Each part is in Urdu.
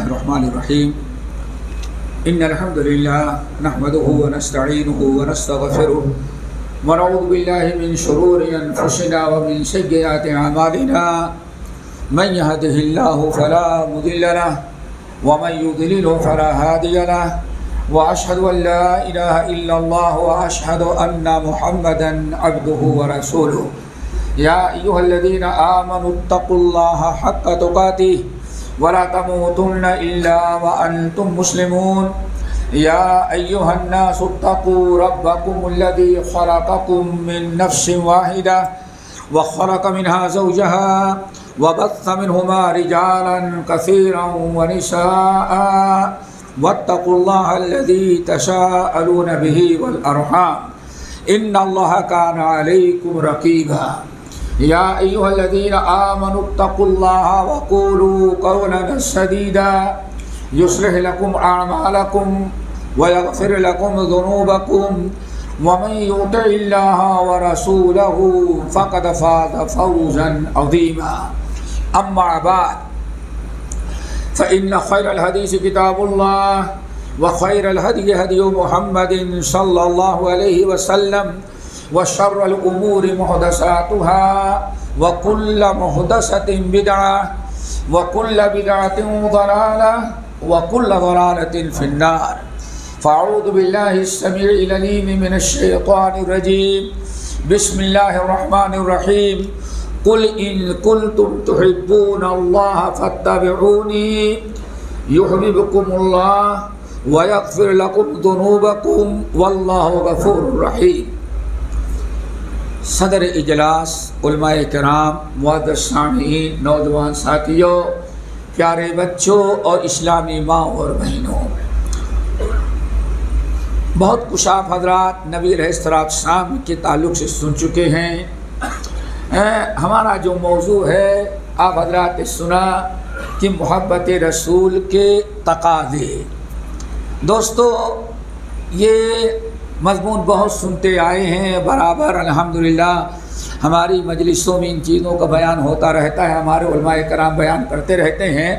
الرحمن الرحیم ان الحمد للہ نحمده ونستعینه ونستغفره ونعوذ باللہ من شرور انفسنا ومن سیئات اعمالنا من يهده الله فلا مضل له ومن يضلل فلا هادي له واشهد ان لا اله الا الله واشهد ان محمدا عبده ورسوله یا ایھا الذین آمنوا اتقوا الله حق تقاته ولا تموتن الا وانتم مسلمون یا ایھا الناس اتقوا ربکم الذی خلقکم من نفس واحدہ وخلق منها زوجها وبث منهما رجالا كثيرا ونساء واتقوا الله الذي تساءلون به والأرحام إن الله كان عليكم رقيبا يا أيها الذين آمنوا اتقوا الله وقولوا قولا سديدا يصلح لكم أعمالكم ويغفر لكم ذنوبكم ومن يطع الله ورسوله فقد فاز فوزا عظيما أما بعد فإن خير الحديث كتاب الله وخير الهدي هدي محمد صلى الله عليه وسلم وشر الأمور محدثاتها وكل محدثة بدعة وكل بدعة ضلالة وكل ضلالة في النار فأعوذ بالله السميع العليم من الشيطان الرجيم بسم الله الرحمن الرحيم قل إن كنتم تحبون الله فاتبعوني يحببكم الله ويغفر لكم ذنوبكم والله غفور رحيم صدر اجلاس علماء کرام معزز سامعین نوجوان ساتھیوں پیارے بچوں اور اسلامی ماں اور بہنوں بہت کچھ آپ حضرات نبی علیہ السلام کے تعلق سے سن چکے ہیں ہمارا جو موضوع ہے آپ حضرات نے سنا کہ محبت رسول کے تقاضے دوستو یہ مضمون بہت سنتے آئے ہیں برابر الحمدللہ ہماری مجلسوں میں ان چیزوں کا بیان ہوتا رہتا ہے ہمارے علماء کرام بیان کرتے رہتے ہیں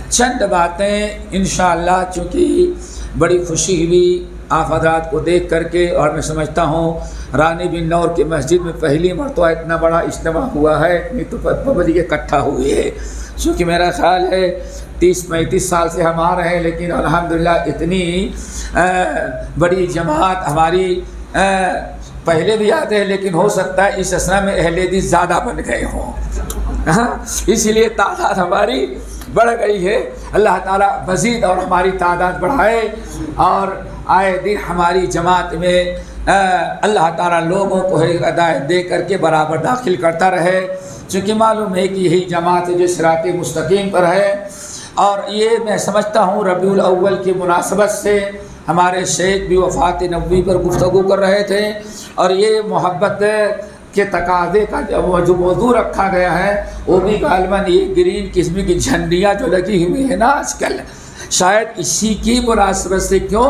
چند باتیں انشاءاللہ چونکہ بڑی خوشی ہوئی آپ حضرات کو دیکھ کر کے اور میں سمجھتا ہوں رانی بن نور کی مسجد میں پہلی مرتبہ اتنا بڑا اجتماع ہوا ہے اتنی تو پابندی اکٹھا ہوئی ہے چونکہ میرا خیال ہے 30-35 سال سے ہم آ رہے ہیں لیکن الحمدللہ اتنی بڑی جماعت ہماری پہلے بھی آتے ہیں لیکن ہو سکتا ہے اس اسنا میں اہل حدیث زیادہ بن گئے ہوں اسی لیے تعداد ہماری بڑھ گئی ہے اللہ تعالیٰ مزید اور ہماری تعداد بڑھائے اور آئے دن ہماری جماعت میں اللہ تعالیٰ لوگوں کو ہدایت دے کر کے برابر داخل کرتا رہے چونکہ معلوم ہے کہ یہی جماعت جو صراط مستقیم پر ہے اور یہ میں سمجھتا ہوں ربیع الاول کی مناسبت سے ہمارے شیخ بھی وفات نبوی پر گفتگو کر رہے تھے اور یہ محبت کے تقاضے کا جو موضوع رکھا گیا ہے وہ بھی غالباً یہ گرین قسم کی جھنڈیاں جو لگی ہوئی ہیں نا آج کل شاید اسی کی مناسبت سے کیوں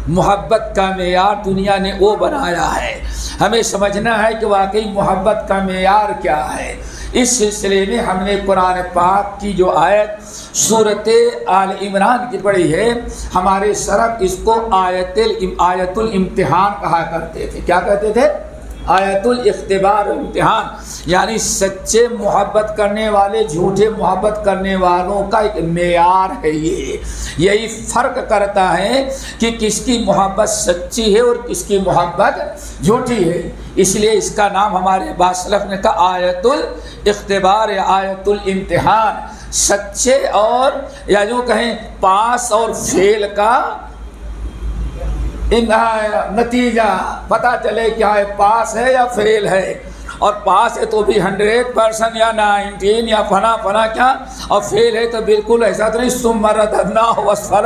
محبت کا معیار دنیا نے وہ بنایا ہے ہمیں سمجھنا ہے کہ واقعی محبت کا معیار کیا ہے اس سلسلے میں ہم نے قرآن پاک کی جو آیت سورۃ آل عمران کی پڑھی ہے ہمارے سلف اس کو آیت الامتحان کہا کرتے تھے کیا کہتے تھے آیت الاختبار و امتحان یعنی سچے محبت کرنے والے جھوٹے محبت کرنے والوں کا ایک معیار ہے یہی فرق کرتا ہے کہ کس کی محبت سچی ہے اور کس کی محبت جھوٹی ہے اس لیے اس کا نام ہمارے بعض سلف نے کہا آیت الاختبار یا آیت الامتحان سچے اور یا جو کہیں پاس اور فیل کا نتیجہ پتہ چلے کیا ہے پاس ہے یا فیل ہے اور پاس ہے تو بھی 100% یا 19 یا فنا کیا اور فیل ہے تو بالکل ایسا تو نہیں ثم رددناہ اسفل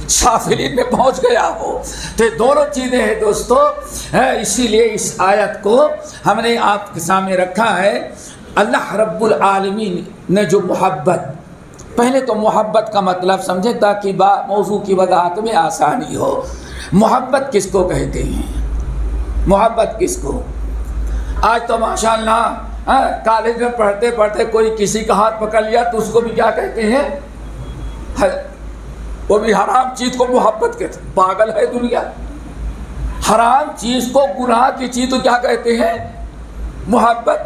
سافلین میں پہنچ گیا ہو تو دونوں چیزیں ہیں دوستو اسی لیے اس آیت کو ہم نے آپ کے سامنے رکھا ہے اللہ رب العالمین نے جو محبت پہلے تو محبت کا مطلب سمجھے تاکہ موضوع کی وضاحت میں آسانی ہو محبت کس کو کہتے ہیں محبت کس کو آج تو ماشاءاللہ کالج میں پڑھتے پڑھتے کوئی کسی کا ہاتھ پکڑ لیا تو اس کو بھی کیا کہتے ہیں وہ بھی حرام چیز کو محبت کہتے ہیں. پاگل ہے دنیا. حرام چیز کو، گناہ کی چیز کو کیا کہتے ہیں؟ محبت.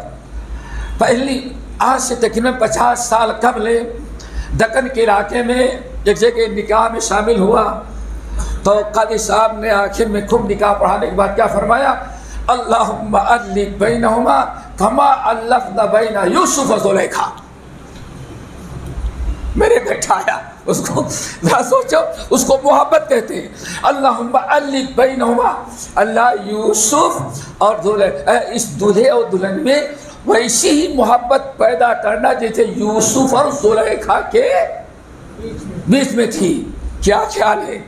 پہلی آج سے تقریباً 50 سال قبل دکن کے علاقے میں ایک جگہ نکاح میں شامل ہوا تو قاضی صاحب نے آخر میں خوب نکاح پڑھانے کے بعد کیا فرمایا؟ اللہم الف بینہما کما الفنا بین یوسف و زلیخا. میں نے بٹھایا اس کو، ذرا سوچو، اس کو محبت کہتے ہیں. اللہم الف بینہما، اللہ یوسف اور اس دلہے اور دلہن میں ویسی ہی محبت پیدا کرنا جیسے یوسف اور زلیخا کے بیچ میں تھی. کیا خیال ہے؟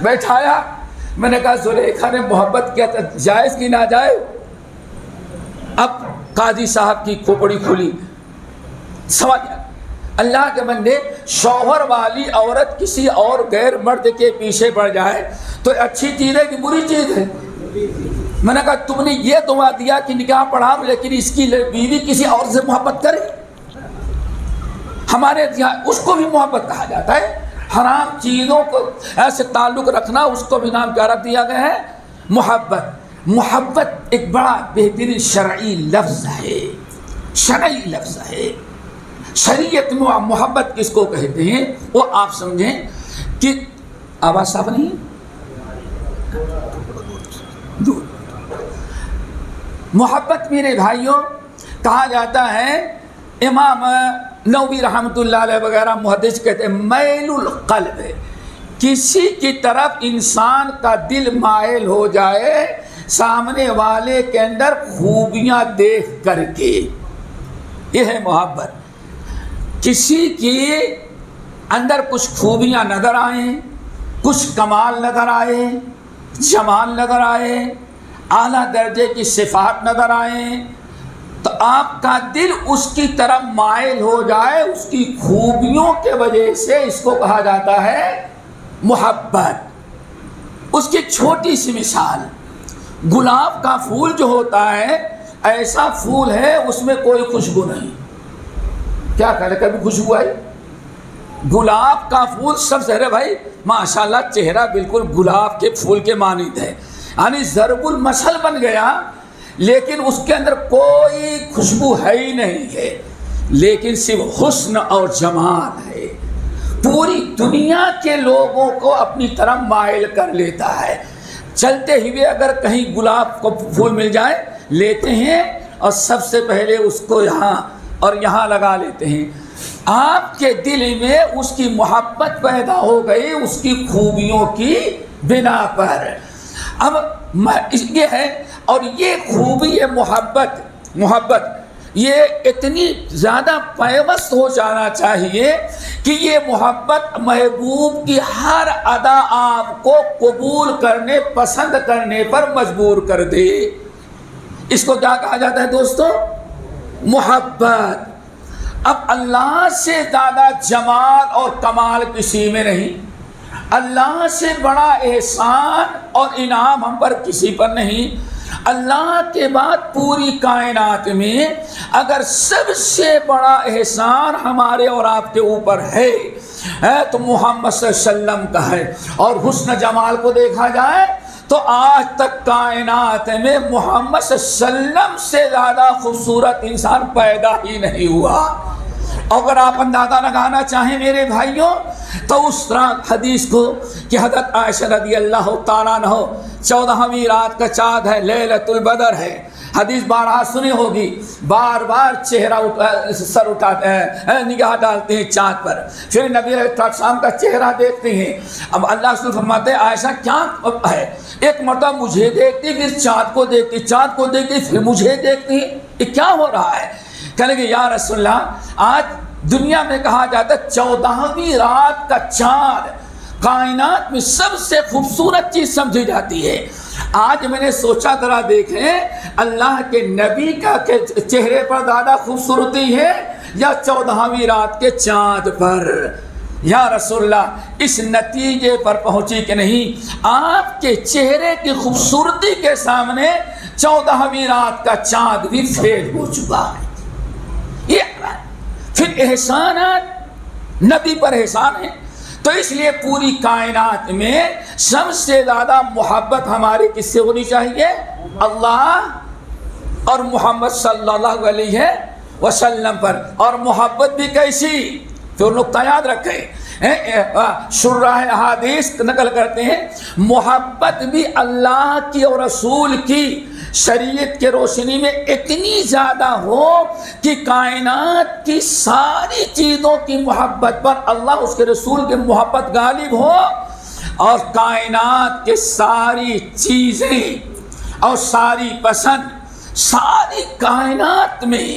بیٹھایا، میں نے کہا زلیخا نے محبت کیا تھا، جائز کی ناجائز؟ اب قاضی صاحب کی کھوپڑی کھلی. سمجھ گیا؟ اللہ کے بندے، شوہر والی عورت کسی اور غیر مرد کے پیچھے پڑ جائے تو اچھی چیز ہے کہ بری چیز ہے؟ میں نے کہا تم نے یہ دعا دیا کہ نکاح پڑھا لیکن اس کی بیوی کسی اور سے محبت کرے. ہمارے یہاں اس کو بھی محبت کہا جاتا ہے. حرام چیزوں کو ایسے تعلق رکھنا، اس کو بھی نام کیا رکھ دیا گیا ہے؟ محبت. محبت ایک بڑا بہترین شرعی لفظ ہے. شرعی لفظ ہے. شریعت میں محبت کس کو کہتے ہیں وہ آپ سمجھیں کہ آواز صاف نہیں ہے. محبت میرے بھائیوں کہا جاتا ہے، امام نووی رحمۃ اللہ علیہ وغیرہ محدث کہتے ہیں میل القلب، کسی کی طرف انسان کا دل مائل ہو جائے سامنے والے کے اندر خوبیاں دیکھ کر کے، یہ ہے محبت. کسی کے اندر کچھ خوبیاں نظر آئیں، کچھ کمال نظر آئے، جمال نظر آئے، اعلیٰ درجے کی صفات نظر آئیں تو آپ کا دل اس کی طرف مائل ہو جائے اس کی خوبیوں کے وجہ سے. اس کو کہا جاتا ہے محبت. اس کی چھوٹی سی مثال، گلاب کا پھول جو ہوتا ہے ایسا پھول ہے اس میں کوئی خوشبو نہیں. کیا کرے، کبھی خوشبو آئی؟ گلاب کا پھول سب سے، بھائی ماشاءاللہ چہرہ بالکل گلاب کے پھول کے مانند ہے، یعنی ضرب المثل بن گیا، لیکن اس کے اندر کوئی خوشبو ہے ہی نہیں ہے، لیکن صرف حسن اور جمال ہے. پوری دنیا کے لوگوں کو اپنی طرف مائل کر لیتا ہے. چلتے ہوئے اگر کہیں گلاب کو پھول مل جائے لیتے ہیں اور سب سے پہلے اس کو یہاں اور یہاں لگا لیتے ہیں. آپ کے دل میں اس کی محبت پیدا ہو گئی اس کی خوبیوں کی بنا پر. اب یہ ہے، اور یہ خوبی ہے محبت یہ اتنی زیادہ پیوست ہو جانا چاہیے کہ یہ محبت محبوب کی ہر ادا آپ کو قبول کرنے، پسند کرنے پر مجبور کر دے. اس کو کیا کہا جاتا ہے دوستو؟ محبت. اب اللہ سے زیادہ جمال اور کمال کسی میں نہیں، اللہ سے بڑا احسان اور انعام ہم پر کسی پر نہیں. اللہ کے بعد پوری کائنات میں اگر سب سے بڑا احسان ہمارے اور آپ کے اوپر ہے تو محمد صلی اللہ علیہ وسلم کا ہے. اور حسن جمال کو دیکھا جائے تو آج تک کائنات میں محمد صلی اللہ علیہ وسلم سے زیادہ خوبصورت انسان پیدا ہی نہیں ہوا. اگر آپ اندازہ لگانا چاہیں میرے بھائیوں تو اس حدیث کو کہ حضرت عائشہ رضی اللہ تعالیٰ عنہ 14ویں رات کا چاند ہے، لیلۃ البدر ہے. حدیث بارہا سنی ہوگی، بار بار سر اٹھاتے ہیں، نگاہ ڈالتے ہیں چاند پر، پھر نبی علیہ السلام کا چہرہ دیکھتے ہیں. اب اللہ رسول فرماتے ہیں عائشہ کیا ہے؟ ایک مرتبہ مجھے دیکھتی، پھر چاند کو دیکھتی، چاند کو دیکھتی، پھر مجھے دیکھتی. یہ کیا ہو رہا ہے؟ کہنے کہ یا رسول اللہ، آج دنیا میں کہا جاتا ہے 14ویں رات کا چاند کائنات میں سب سے خوبصورت چیز سمجھی جاتی ہے. آج میں نے سوچا ذرا دیکھیں اللہ کے نبی کا چہرے پر زیادہ خوبصورتی ہے یا 14ویں رات کے چاند پر؟ یا رسول اللہ، اس نتیجے پر پہنچی کہ نہیں، آپ کے چہرے کی خوبصورتی کے سامنے 14ویں رات کا چاند بھی فیل ہو چکا ہے. یہ پھر احسانات نبی پر احسان ہے. تو اس لیے پوری کائنات میں سب سے زیادہ محبت ہماری کس سے ہونی چاہیے؟ اللہ اور محمد صلی اللہ علیہ وسلم پر. اور محبت بھی کیسی؟ پھر نقطہ یاد رکھیں، شراح احادیث نقل کرتے ہیں محبت بھی اللہ کی اور رسول کی شریعت کے روشنی میں اتنی زیادہ ہو کہ کائنات کی ساری چیزوں کی محبت پر اللہ اس کے رسول کی محبت غالب ہو، اور کائنات کے ساری چیزیں اور ساری پسند ساری کائنات میں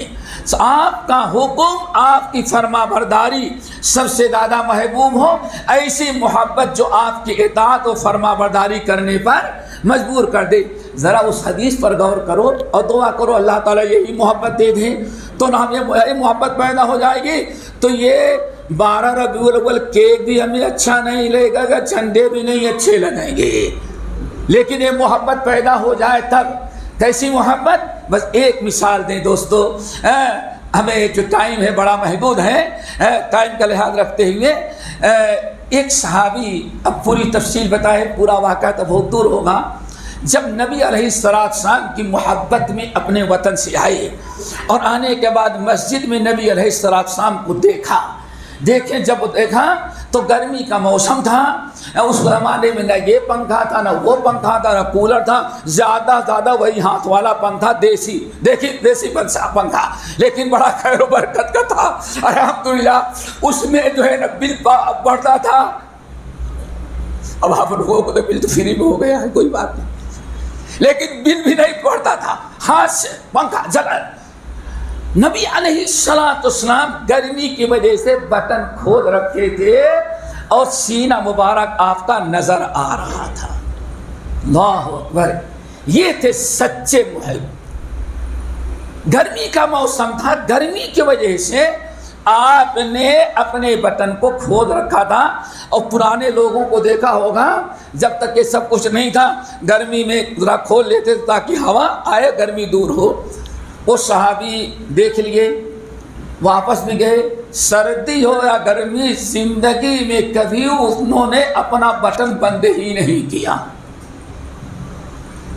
آپ کا حکم، آپ کی فرما برداری سب سے زیادہ محبوب ہو. ایسی محبت جو آپ کی اطاعت و فرما برداری کرنے پر مجبور کر دے. ذرا اس حدیث پر غور کرو اور دعا کرو اللہ تعالیٰ یہی محبت دے دیں تو نہ یہ محبت پیدا ہو جائے گی. تو یہ 12 ربیع الاول کیک بھی ہمیں اچھا نہیں لگے گا، جھنڈے بھی نہیں اچھے لگیں گے، لیکن یہ محبت پیدا ہو جائے تب. کیسی محبت؟ بس ایک مثال دیں دوستو، ہمیں جو ٹائم ہے بڑا محدود ہے، ٹائم کا لحاظ رکھتے ہوئے ایک صحابی، اب پوری تفصیل بتائے، پورا واقعہ تو بہت دور ہوگا. جب نبی علیہ السلام کی محبت میں اپنے وطن سے آئے اور آنے کے بعد مسجد میں نبی علیہ السلام کو دیکھیں جب دیکھا تو گرمی کا موسم تھا. اس زمانے میں نہ یہ پنکھا تھا نہ وہ پنکھا تھا نہ کولر تھا، زیادہ وہی ہاتھ والا پنکھا، دیسی پنکھا، لیکن بڑا خیر و برکت کا تھا الحمدللہ. اس میں جو ہے نا بل بڑھتا تھا. اب آپ لوگوں کو تو بل تو فری میں ہو گیا ہے، کوئی بات نہیں، لیکن بل بھی نہیں پڑتا تھا. ہاتھ سے پنکھا جلا. نبی علیہ السلام گرمی کی وجہ سے بٹن کھول رکھے تھے اور سینہ مبارک آپ کا نظر آ رہا تھا. اللہ اکبر، یہ تھے سچے محب. گرمی کا موسم تھا، گرمی کی وجہ سے آپ نے اپنے بٹن کو کھول رکھا تھا. اور پرانے لوگوں کو دیکھا ہوگا جب تک یہ سب کچھ نہیں تھا گرمی میں ذرا کھول لیتے تاکہ ہوا آئے، گرمی دور ہو. وہ صحابی دیکھ لیے، واپس بھی گئے. سردی ہو یا گرمی، زندگی میں کبھی انہوں نے اپنا بٹن بند ہی نہیں کیا.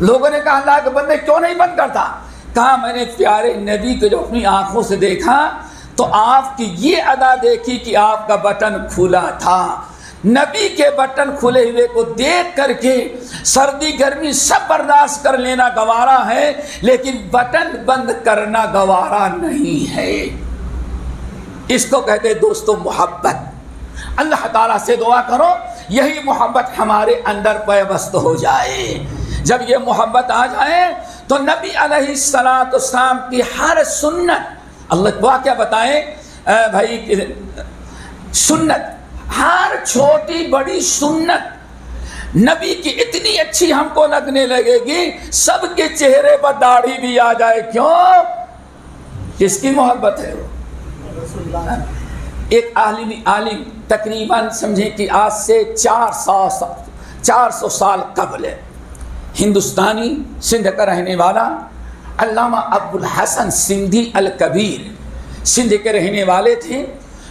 لوگوں نے کہا اللہ کے بندے کیوں نہیں بند کرتا؟ کہا میں نے پیارے نبی کو جو اپنی آنکھوں سے دیکھا تو آپ کی یہ ادا دیکھی کہ آپ کا بٹن کھلا تھا. نبی کے بٹن کھلے ہوئے کو دیکھ کر کے سردی گرمی سب برداشت کر لینا گوارا ہے، لیکن بٹن بند کرنا گوارا نہیں ہے. اس کو کہتے دوستو محبت. اللہ تعالیٰ سے دعا کرو یہی محبت ہمارے اندر پیوست ہو جائے. جب یہ محبت آ جائے تو نبی علیہ السلام کی ہر سنت، اللہ واقعہ بتائیں بھائی، سنت ہر چھوٹی بڑی سنت نبی کی اتنی اچھی ہم کو لگنے لگے گی سب کے چہرے پر داڑھی بھی آ جائے. کیوں؟ کس کی محبت ہے وہ؟ ایک عالم تقریباً سمجھیں کہ آج سے 400 سال قبل ہندوستانی سندھ کا رہنے والا علامہ ابو الحسن سندھی الکبیر سندھ کے رہنے والے تھے.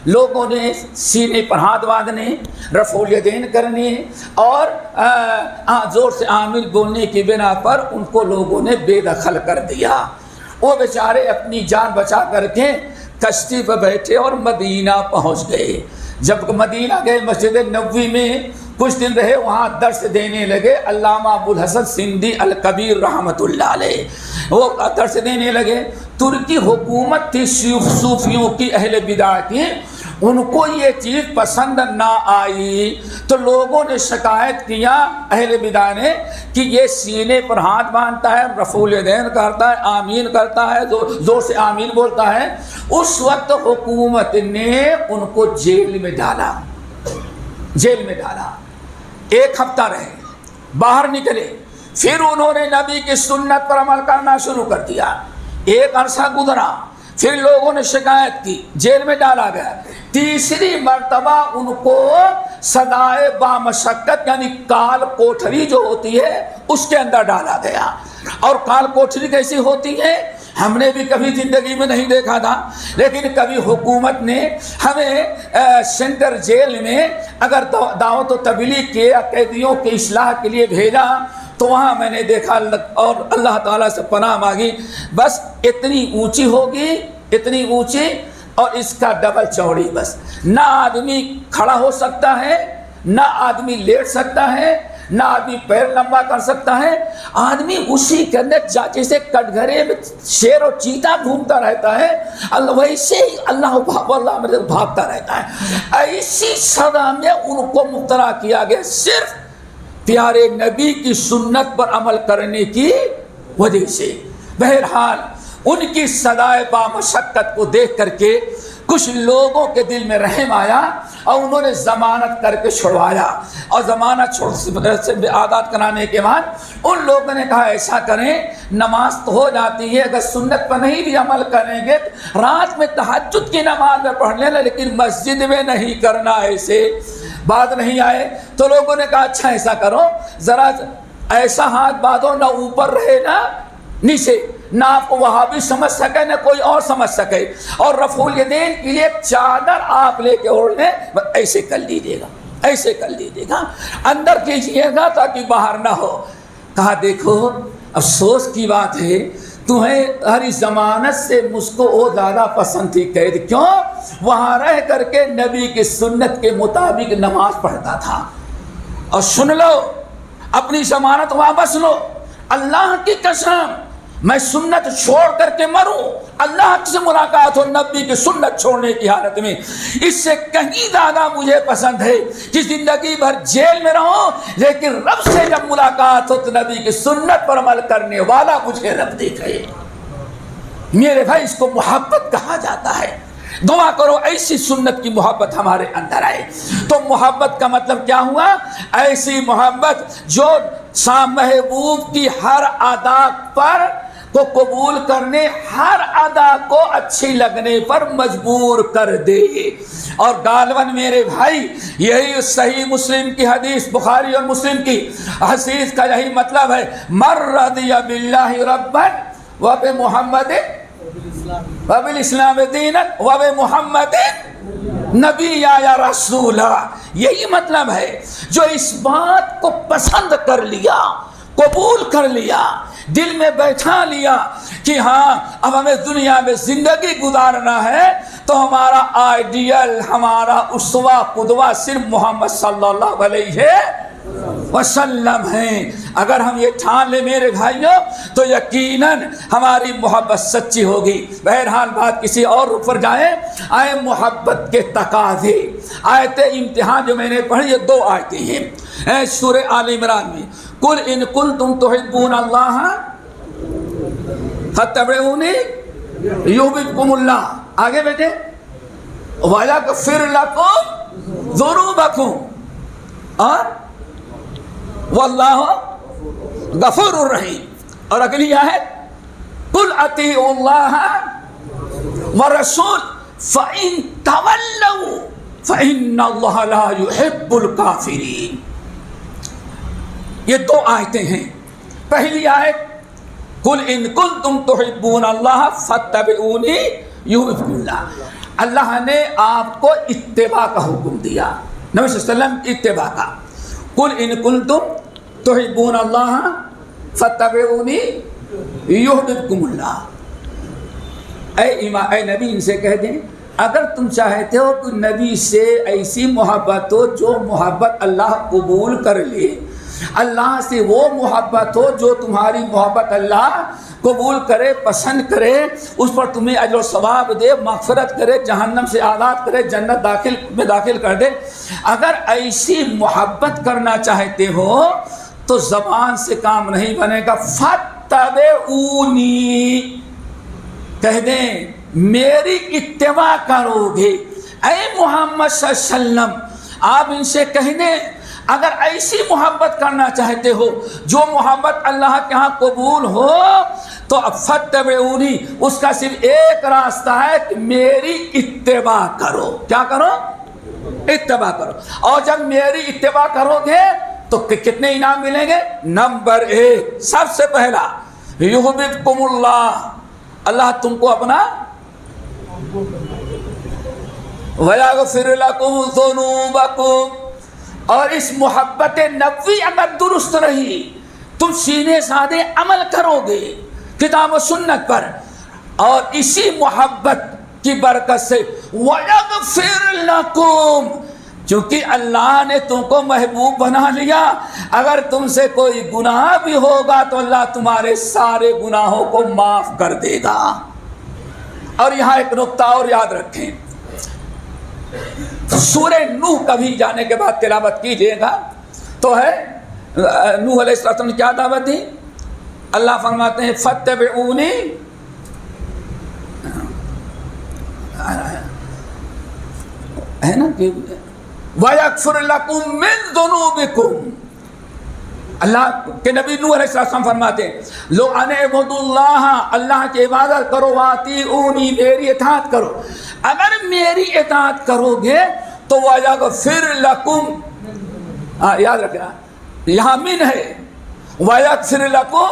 لوگوں نے سینے پر ہاتھ باندھنے، رفع الیدین کرنے اور زور سے آمین بولنے کی بنا پر ان کو لوگوں نے بے دخل کر دیا. وہ بیچارے اپنی جان بچا کر کے کشتی پر بیٹھے اور مدینہ پہنچ گئے. جب مدینہ گئے مسجد نبوی میں کچھ دن رہے، وہاں درس دینے لگے. علامہ ابو الحسن سندھی الکبیر رحمۃ اللہ علیہ وہ درس دینے لگے. ترکی حکومت تھی صوفیوں کی، اہل بدع کی، ان کو یہ چیز پسند نہ آئی تو لوگوں نے شکایت کیا اہل بدع نے کہ یہ سینے پر ہاتھ باندھتا ہے، رفع الیدین کرتا ہے، آمین کرتا ہے، زور سے آمین بولتا ہے. اس وقت حکومت نے ان کو جیل میں ڈالا. 1 ہفتہ رہے، باہر نکلے. پھر انہوں نے نبی کی سنت پر عمل کرنا شروع کر دیا. ایک عرصہ گزرا، پھر لوگوں نے شکایت کی، جیل میں ڈالا گیا. تیسری مرتبہ ان کو سزائے بامشقت یعنی کال کوٹھری جو ہوتی ہے اس کے اندر ڈالا گیا. اور کال کوٹھری کیسی ہوتی ہے؟ ہم نے بھی کبھی زندگی میں نہیں دیکھا تھا، لیکن کبھی حکومت نے ہمیں سینٹر جیل میں اگر دعوت و تبلیغ کے قیدیوں کی اصلاح کے لیے بھیجا تو وہاں میں نے دیکھا اور اللہ تعالیٰ سے پناہ مانگی، بس اتنی اونچی ہوگی، اتنی اونچی اور اس کا ڈبل چوڑی، بس نہ آدمی کھڑا ہو سکتا ہے، نہ آدمی لیٹ سکتا ہے، نہ آدمی پیر لمبا کر سکتا ہے، آدمی اسی کے اندر جیسے کٹگھرے میں شیر اور چیتا گھومتا رہتا ہے، ویسے ہی اللہ بھاگتا رہتا ہے۔ ایسی سزا میں ان کو مبتلا کیا گیا صرف پیارے نبی کی سنت پر عمل کرنے کی وجہ سے۔ بہرحال ان کی سزائے بامشقت کو دیکھ کر کے کچھ لوگوں کے دل میں رحم آیا اور انہوں نے ضمانت کر کے چھڑوایا، اور ضمانت سے آزاد کرانے کے بعد ان لوگوں نے کہا ایسا کریں، نماز تو ہو جاتی ہے، اگر سنت پر نہیں بھی عمل کریں گے رات میں تہجد کی نماز میں پڑھ لینا، لیکن مسجد میں نہیں کرنا۔ ایسے بات نہیں آئے تو لوگوں نے کہا اچھا ایسا کرو، ذرا ایسا ہاتھ باندھو نہ اوپر رہے نہ نیچے، نہ آپ کو وہاں بھی سمجھ سکے نہ کوئی اور سمجھ سکے، اور رفع الیدین کے لیے چادر آپ لے کے اوڑھ لیں، ایسے کر لیجیے گا، ایسے کر لیجیے گا، اندر کیجیے گا تاکہ باہر نہ ہو۔ کہا دیکھو افسوس کی بات ہے، تمہیں ہری ضمانت سے مجھ کو وہ زیادہ پسند تھی قید، کیوں؟ وہاں رہ کر کے نبی کی سنت کے مطابق نماز پڑھتا تھا۔ اور سن لو، اپنی ضمانت واپس لو، اللہ کی قسم میں سنت چھوڑ کر کے مروں، اللہ سے ملاقات ہو نبی کی سنت چھوڑنے کی حالت میں، اس سے کہیں زیادہ مجھے پسند ہے کہ زندگی بھر جیل میں رہوں لیکن رب سے جب ملاقات ہو تو نبی کی سنت پر عمل کرنے والا مجھے رب دیکھے۔ میرے بھائی اس کو محبت کہا جاتا ہے۔ دعا کرو ایسی سنت کی محبت ہمارے اندر آئے۔ تو محبت کا مطلب کیا ہوا؟ ایسی محبت جو محبوب کی ہر ادا پر کو قبول کرنے، ہر ادا کو اچھی لگنے پر مجبور کر دے۔ اور غالباً میرے بھائی یہی صحیح مسلم کی حدیث، بخاری اور مسلم کی حدیث کا یہی مطلب ہے، من رضی باللہ ربا وبمحمد وبالاسلام دینا وبمحمد نبی یا رسول، یہی مطلب ہے جو اس بات کو پسند کر لیا، قبول کر لیا، دل میں بیٹھا لیا کہ ہاں اب ہمیں دنیا میں زندگی گزارنا ہے تو ہمارا آئیڈیل، ہمارا اسوہ قدوہ صرف محمد صلی اللہ علیہ وسلم ہیں۔ اگر ہم یہ ٹھان لیں میرے بھائیوں تو یقیناً ہماری محبت سچی ہوگی۔ بہرحال بات کسی اور اوپر جائے، آئے محبت کے تقاضے، آیت امتحان جو میں نے پڑھی، یہ دو آیتیں ہیں سورہ آل عمران میں، قل ان کنتم تحبون اللہ فاتبعونی یحببکم اللہ، آگے بیٹھے وَيَغْفِرْ لَكُمْ ذُنُوبَكُمْ اور واللہ غفور الرحیم۔ اور اگلی آیت قل اطیعوا اللہ ورسول فإن تولوا فإن اللہ لا يحب الکافرین۔ یہ دو آیتیں ہیں۔ پہلی آیت قل ان کنتم تحبون اللہ فاتبعونی یحببکم اللہ، اللہ نے آپ کو اتباع کا حکم دیا، نبی صلی اللہ علیہ وسلم اتباع کا۔ قل ان کنتم تحبون اللہ فاتبعونی یحببکم اللہ، اے نبی ان سے کہہ دیں اگر تم چاہتے ہو کہ نبی سے ایسی محبت ہو جو محبت اللہ قبول کر لے، اللہ سے وہ محبت ہو جو تمہاری محبت اللہ قبول کرے، پسند کرے، اس پر تمہیں اجر و ثواب دے، مغفرت کرے، جہنم سے آزاد کرے، جنت میں داخل کر دے، اگر ایسی محبت کرنا چاہتے ہو تو زبان سے کام نہیں بنے گا، فاتبعونی کہہ دیں میری اتباع کرو گے۔ اے محمد صلی اللہ علیہ وسلم آپ ان سے کہہ دیں اگر ایسی محبت کرنا چاہتے ہو جو محبت اللہ کے ہاں قبول ہو تو فاتبعونی، اس کا صرف ایک راستہ ہے کہ میری اتباع کرو۔ کیا کرو؟ اتباع کرو۔ اور جب میری اتباع کرو گے تو کتنے انعام ملیں گے؟ نمبر ایک، سب سے پہلا یحببکم اللہ، اللہ تم کو اپنا وَيَغْفِرْ لَكُمْ ذُنُوبَكُمْ، اور اس محبت نبوی اگر درست رہی، تم سینے سادے عمل کرو گے کتاب و سنت پر، اور اسی محبت کی برکت سے وَيَغْفِرْ لَكُمْ، چونکہ اللہ نے تم کو محبوب بنا لیا، اگر تم سے کوئی گناہ بھی ہوگا تو اللہ تمہارے سارے گناہوں کو معاف کر دے گا۔ اور یہاں ایک نقطہ اور یاد رکھیں، سورہ نوح کبھی جانے کے بعد تلاوت کیجئے گا تو ہے نوح علیہ السلام نے کیا دعوت دی؟ اللہ فرماتے ہیں فَاتَّبِعُونِی، ہے نا کہ وَيَغْفِرْ لَكُمْ مِنْ ذُنُوبِكُمْ، اللہ کے نبی نوح علیہ السلام فرماتے ہیں لوگ اعبدوا اللہ، اللہ کی عبادت کرو، وَأَطِیعُونِی، میری اطاعت کرو، اگر میری اطاعت کرو گے تو وَيَغْفِرْ لَكُمْ، یاد رکھنا یہاں من ہے، وَيَغْفِرْ لَكُمْ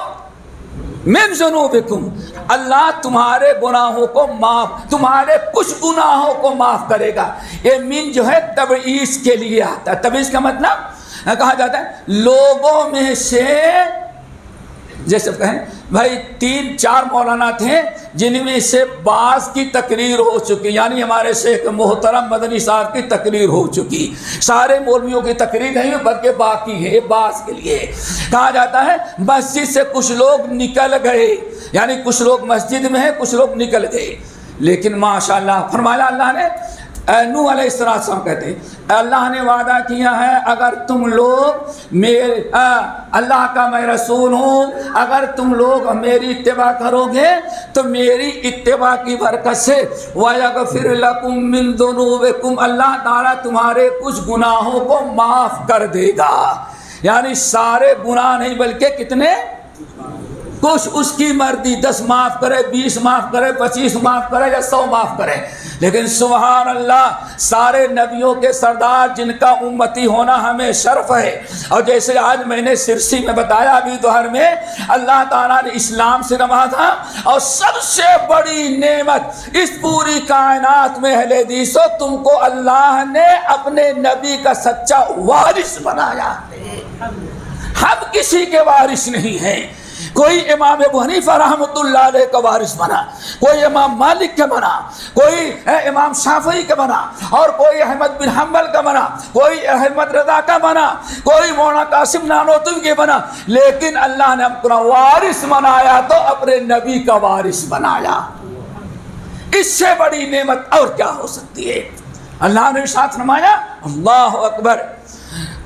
مِنْ ذُنُوبِكُمْ، اللہ تمہارے گناہوں کو معاف، تمہارے کچھ گناہوں کو معاف کرے گا۔ یہ من جو ہے تبعیض کے لیے آتا ہے۔ تبعیض کا مطلب کہا جاتا ہے لوگوں میں سے، جیسے کہیں بھائی 3-4 مولانا تھے جن میں سے بعض کی تقریر ہو چکی، یعنی ہمارے شیخ محترم مدنی صاحب کی تقریر ہو چکی، سارے مولویوں کی تقریر نہیں بلکہ باقی ہے بعض کے لیے۔ کہا جاتا ہے مسجد سے کچھ لوگ نکل گئے، یعنی کچھ لوگ مسجد میں ہیں کچھ لوگ نکل گئے، لیکن ماشاءاللہ فرمایا اللہ نے، نوح علیہ السلام کہتے ہیں اللہ نے وعدہ کیا ہے اگر تم لوگ اللہ کا میں رسول ہوں، اگر تم لوگ میری اتباع کرو گے تو میری اتباع کی برکت سے وَيَغْفِرْ لَكُمْ مِنْ ذُنُوبِكُمْ، اللہ تعالیٰ تمہارے کچھ گناہوں کو معاف کر دے گا، یعنی سارے گناہ نہیں بلکہ کتنے کچھ اس کی مرضی، 10 معاف کرے، 20 معاف کرے، 25 معاف کرے یا 100 معاف کرے، لیکن سبحان اللہ سارے نبیوں کے سردار جن کا امتی ہونا ہمیں شرف ہے۔ اور جیسے آج میں نے سرسی میں بتایا ابھی دوہر میں، اللہ تعالیٰ نے اسلام سے نوازا، اور سب سے بڑی نعمت اس پوری کائنات میں اہل حدیثو تم کو اللہ نے اپنے نبی کا سچا وارث بنایا ہے۔ ہم کسی کے وارث نہیں ہیں، کوئی امام ابو حنیفہ رحمۃ اللہ علیہ کا وارث بنا، کوئی امام مالک کا بنا، کوئی امام شافعی کا بنا، اور کوئی احمد بن حنبل کا بنا، کوئی احمد رضا کا بنا، کوئی مولانا قاسم نانوتوی کے بنا، لیکن اللہ نے اپنا وارث بنایا تو اپنے نبی کا وارث بنایا۔ اس سے بڑی نعمت اور کیا ہو سکتی ہے؟ اللہ نے ارشاد فرمایا اللہ اکبر،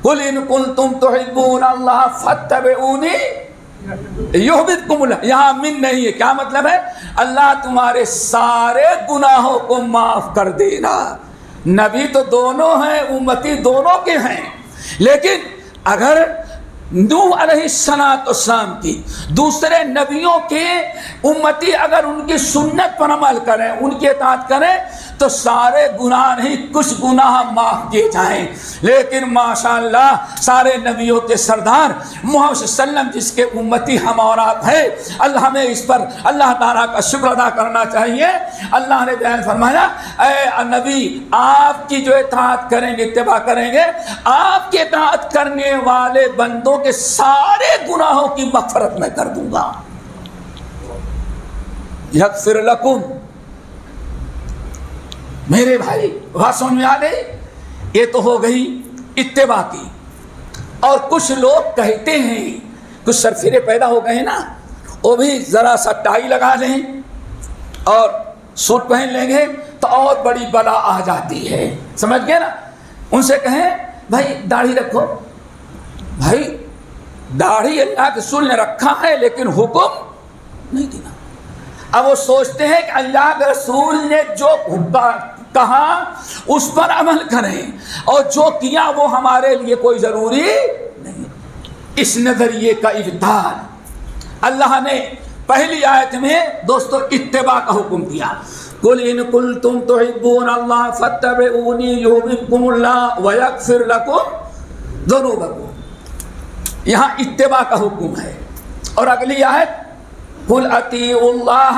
قل ان کنتم تحبون اللہ فاتبعونی یحببکم اللہ، یہاں من نہیں ہے، کیا مطلب ہے؟ اللہ تمہارے سارے گناہوں کو معاف کر دینا۔ نبی تو دونوں ہیں، امتی دونوں کے ہیں، لیکن اگر نوح علیہ السلام کی دوسرے نبیوں کے امتی اگر ان کی سنت پر عمل کریں، ان کی اطاعت کریں تو سارے گناہ نہیں کچھ گناہ معاف کیے جائیں، لیکن ماشاءاللہ سارے نبیوں کے سردار محمد صلی اللہ علیہ وسلم جس کے امتی ہم اور آپ ہیں، اللہ ہمیں اس پر اللہ تعالیٰ کا شکر ادا کرنا چاہیے۔ اللہ نے بیان فرمایا اے نبی آپ کی جو اطاعت کریں گے، اتباع کریں گے، آپ کی اطاعت کرنے والے بندوں کے سارے گناہوں کی مغفرت میں کر دوں گا۔ یغفر لکم، میرے بھائی بات سمجھ میں آ گئی؟ یہ تو ہو گئی اتباع کی۔ اور کچھ لوگ کہتے ہیں، کچھ سرفرے پیدا ہو گئے نا، وہ بھی ذرا سا ٹائی لگا لیں اور سوٹ پہن لیں گے تو اور بڑی بلا آ جاتی ہے، سمجھ گئے نا؟ ان سے کہیں بھائی داڑھی رکھو، بھائی داڑھی اللہ کے رسول نے رکھا ہے لیکن حکم نہیں دینا۔ اب وہ سوچتے ہیں کہ اللہ کے رسول نے جو کہا اس پر عمل کریں، اور جو کیا وہ ہمارے لیے کوئی ضروری نہیں۔ اس نظریے کا ابطال اللہ نے پہلی آیت میں دوستو اتباع کا حکم دیا، قل ان کنتم تحبون اللہ فاتبعونی یحببکم اللہ ویغفر لکم ذنوبکم، یہاں اتباع کا حکم ہے۔ اور اگلی آیت قل اطیعوا اللہ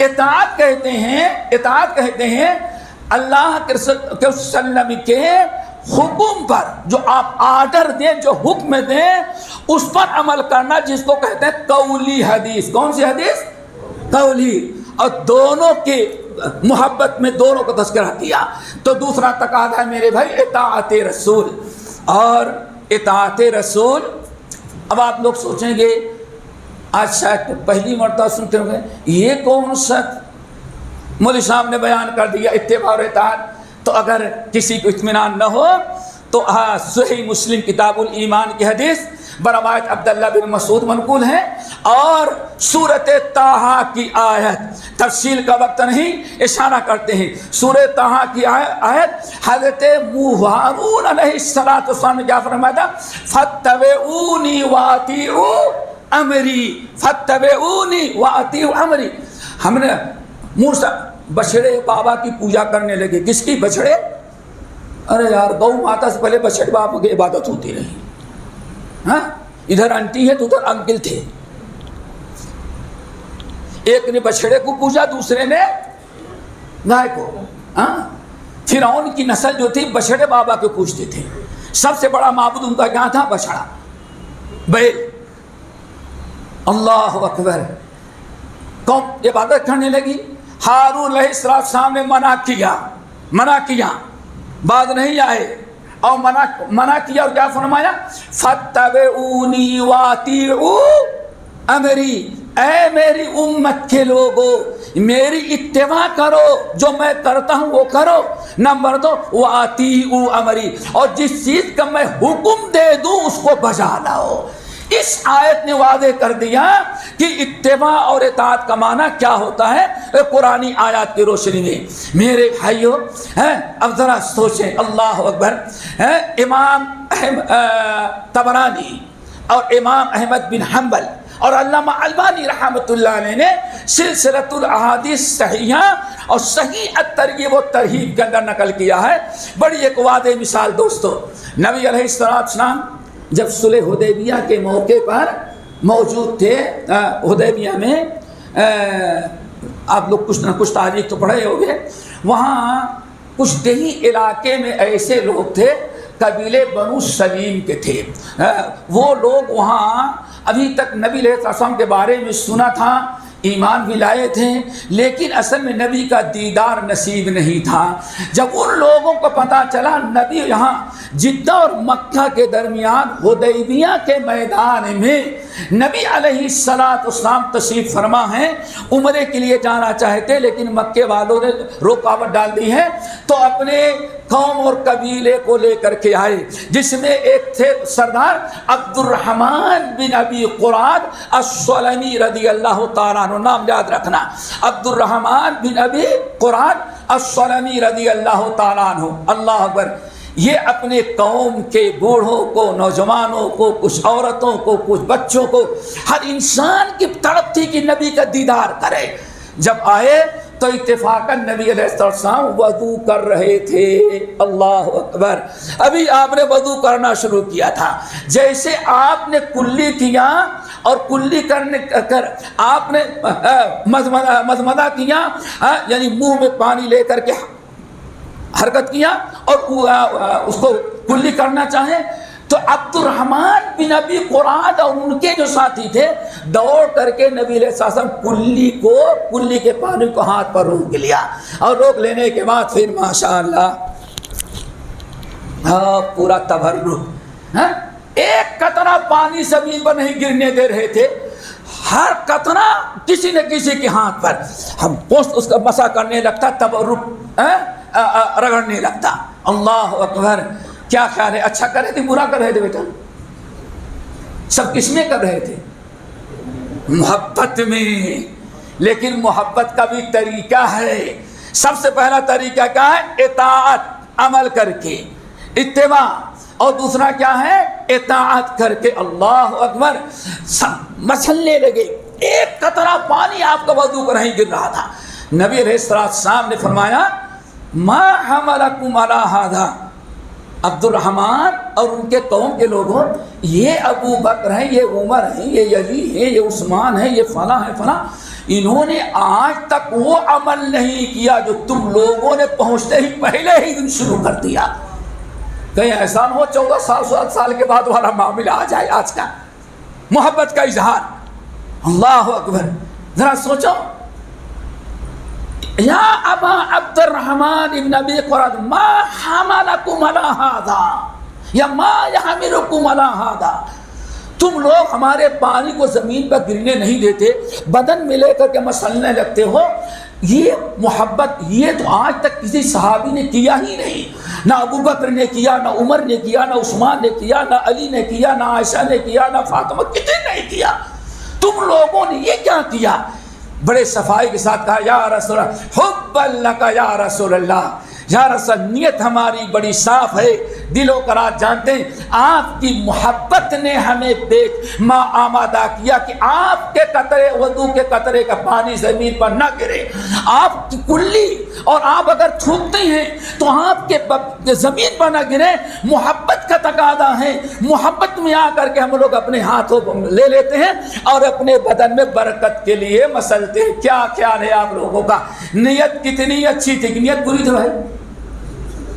اطاعت کہتے ہیں اللہ کے رسول وسلم کے حکم پر، جو آپ آرڈر دیں، جو حکم دیں اس پر عمل کرنا، جس کو کہتے ہیں قولی حدیث۔ کون سی حدیث؟ قولی۔ اور دونوں کی محبت میں دونوں کو تذکرہ کیا۔ تو دوسرا تقاضا ہے میرے بھائی اطاعت رسول، اور اطاعت رسول۔ اب آپ لوگ سوچیں گے آج شاید پہلی مرتبہ سنتے ہوں گے یہ کون سا مولوی صاحب نے بیان کر دیا اتباع اور اطاعت۔ تو اگر کسی کو اطمینان نہ ہو تو صحیح مسلم کتاب الایمان کی حدیث بروایت عبداللہ بن مسعود منقول ہے، اور سورۃ طٰہٰ کی آیت، تفصیل کا وقت نہیں، اشارہ کرتے ہیں۔ سورۃ طٰہٰ کی آیت حضرت ہارون علیہ السلام نے کیا فرمایا تھا؟ فاتبعونی واطیعوا امری، فاتبعونی واطیعوا امری۔ ہم نے موسیٰ بچڑے بابا کی پوجا کرنے لگے۔ کس کی؟ بچڑے؟ ارے یار، گو ماتا سے پہلے بچڑے بابا کی عبادت ہوتی رہی۔ ہاں، ادھر انٹی ہے تو ادھر انکل تھے، ایک نے بچڑے کو پوجا، دوسرے نے گائے کو۔ ہاں، فرعون کی نسل جو تھی بچڑے بابا کو پوجتے تھے۔ سب سے بڑا معبود ان کا کیا تھا؟ بچڑا، بیل۔ اللہ اکبر، قوم عبادت کرنے لگی۔ ہارون علیہ السلام نے منع کیا، بعد نہیں آئے، اور منع کیا، اور کیا فرمایا؟ فاتبعونی واطیعوا امری، اے میری امت کے لوگو میری اتباع کرو، جو میں کرتا ہوں وہ کرو۔ نمبر 2 واطیعوا امری، اور جس چیز کا میں حکم دے دوں اس کو بجا لاؤ۔ اس آیت نے واضح کر دیا کہ اتباع اور اطاعت کا معنی کیا ہوتا ہے قرآنی آیات کی روشنی میں۔ میرے بھائیو، اب ذرا سوچیں، اللہ اکبر۔ امام طبرانی اور امام احمد بن حنبل اور علامہ البانی رحمۃ اللہ علیہ نے سلسلۃ الاحادیث صحیحہ اور صحیح الترغیب و ترہیب کے اندر نقل کیا ہے۔ بڑی ایک واضح مثال دوستو، نبی علیہ السلام جب صلح حدیبیہ کے موقع پر موجود تھے، حدیبیہ میں آپ لوگ کچھ نہ کچھ تاریخ تو پڑھے ہوگے، وہاں کچھ دیہی علاقے میں ایسے لوگ تھے، قبیلے بنو سلیم کے تھے۔ وہ لوگ وہاں ابھی تک نبی علیہ السلام کے بارے میں سنا تھا، ایمان بھی لائے تھے، لیکن اصل میں نبی کا دیدار نصیب نہیں تھا۔ جب ان لوگوں کو پتہ چلا نبی یہاں جدہ اور مکہ کے درمیان حدیبیہ کے میدان میں نبی علیہ السلام تشریف فرما ہیں، عمرے کے لیے جانا چاہتے لیکن مکے والوں نے رکاوٹ ڈال دی ہے، تو اپنے قوم اور قبیلے کو لے کر کے آئے، جس میں ایک تھے سردار عبد الرحمن بن ابی قراد السلمی رضی اللہ تعالیٰ عنہ، نام یاد رکھنا، عبد الرحمن بن ابی قراد السلمی رضی اللہ تعالیٰ عنہ۔ اللہ اکبر۔ یہ اپنے قوم کے بوڑھوں کو، نوجوانوں کو، کچھ عورتوں کو، کچھ بچوں کو، ہر انسان کی تڑپ تھی کہ نبی کا دیدار کرے۔ جب آئے تو اتفاقاً نبی علیہ السلام وضو کر رہے تھے۔ اللہ اکبر۔ ابھی آپ نے وضو کرنا شروع کیا تھا، جیسے آپ نے کلی کیا اور کلی کرنے کر آپ نے مضمضہ کیا، یعنی منہ میں پانی لے کر کے حرکت کیا اور اس کو کلی کرنا چاہیں، تو عبد الرحمن بن ابی قراد اور ان کے جو ساتھی تھے دوڑ کر کے نبی علیہ السلام کلی کے پانی کو ہاتھ پر روک لیا، اور روک لینے کے بعد پھر ماشاءاللہ پورا تبرک، ایک قطرہ پانی زمین پر نہیں گرنے دے رہے تھے، ہر قطرہ کسی نہ کسی کے ہاتھ پر ہم پوست اس کا مسا کرنے لگتا، تبرک رگڑنے لگتا۔ اللہ اکبر۔ کیا خیال ہے، اچھا کر رہے تھے برا کر رہے تھے بیٹا؟ سب کس میں کر رہے تھے؟ محبت میں۔ لیکن محبت کا بھی طریقہ ہے۔ سب سے پہلا طریقہ کیا ہے؟ اطاعت، عمل کر کے اتباع، اور دوسرا کیا ہے؟ اطاعت کر کے۔ اللہ اکبر۔ مسلنے لگے، ایک قطرہ پانی آپ کا وضو پر نہیں گر رہا تھا۔ نبی علیہ السلام نے فرمایا ما حملکم علی ھذا، عبد الرحمن اور ان کے قوم کے لوگوں، یہ ابو بکر ہیں، یہ عمر ہیں، یہ علی ہیں، یہ عثمان ہیں، یہ فلاں ہیں فلاں، انہوں نے آج تک وہ عمل نہیں کیا جو تم لوگوں نے پہنچتے ہی پہلے ہی دن شروع کر دیا. کہیں ایسا نہ ہو 14 سال 7 سال کے بعد والا معاملہ آ جائے. آج کا محبت کا اظہار. اللہ اکبر. ذرا سوچو. یا ابا عبد الرحمن ابن ابی قراد ما حملکم علی ھذا یا ما یحملکم علی ھذا. تم لوگ ہمارے پانی کو زمین پر گرنے نہیں دیتے, بدن میں لے کر کے مسلنے لگتے ہو. یہ محبت یہ تو آج تک کسی صحابی نے کیا ہی نہیں. نہ ابو بکر نے کیا, نہ عمر نے کیا, نہ عثمان نے کیا, نہ علی نے کیا, نہ عائشہ نے کیا, نہ فاطمہ, کسی نے نہیں کیا. تم لوگوں نے یہ کیا کیا؟ بڑے صفائی کے ساتھ کہا یا رسول اللہ حب لک یا رسول اللہ. یا رسول نیت ہماری بڑی صاف ہے, دل و قرار جانتے ہیں. آپ کی محبت نے ہمیں دیکھ ماں آمادہ کیا کہ آپ کے قطرے وضو کے قطرے کا پانی زمین پر نہ گرے. آپ کی کلی اور آپ اگر تھوکتے ہیں تو آپ کے زمین پر نہ گرے. محبت کا تقاضا ہے. محبت میں آ کر کے ہم لوگ اپنے ہاتھوں لے لیتے ہیں اور اپنے بدن میں برکت کے لیے مسلتے ہیں. کیا خیال ہے آپ لوگوں کا؟ نیت کتنی اچھی تھی. نیت بری تو ہے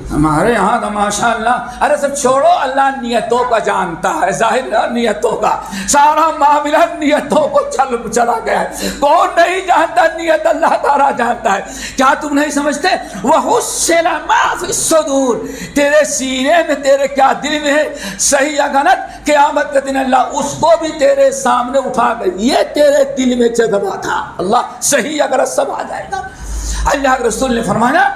ہمارے یہاں تو ماشاء اللہ. ارے سب چھوڑو, اللہ نیتوں کا جانتا ہے. ظاہر نیتوں کا سارا معاملہ نیتوں کو چلا گیا ہے. کون نہیں جانتا؟ نیت اللہ تعالیٰ جانتا ہے. کیا تم نہیں سمجھتے؟ وَحُصِّلَ مَا فِي الصُّدُورِ, تیرے سینے میں تیرے کیا دل میں ہے صحیح یا غلط, قیامت کے دن اللہ اس کو بھی تیرے سامنے اٹھا کر یہ تیرے دل میں جذبہ تھا, اللہ صحیح یا غلط سب آ جائے گا. اللہ کے رسول نے فرمایا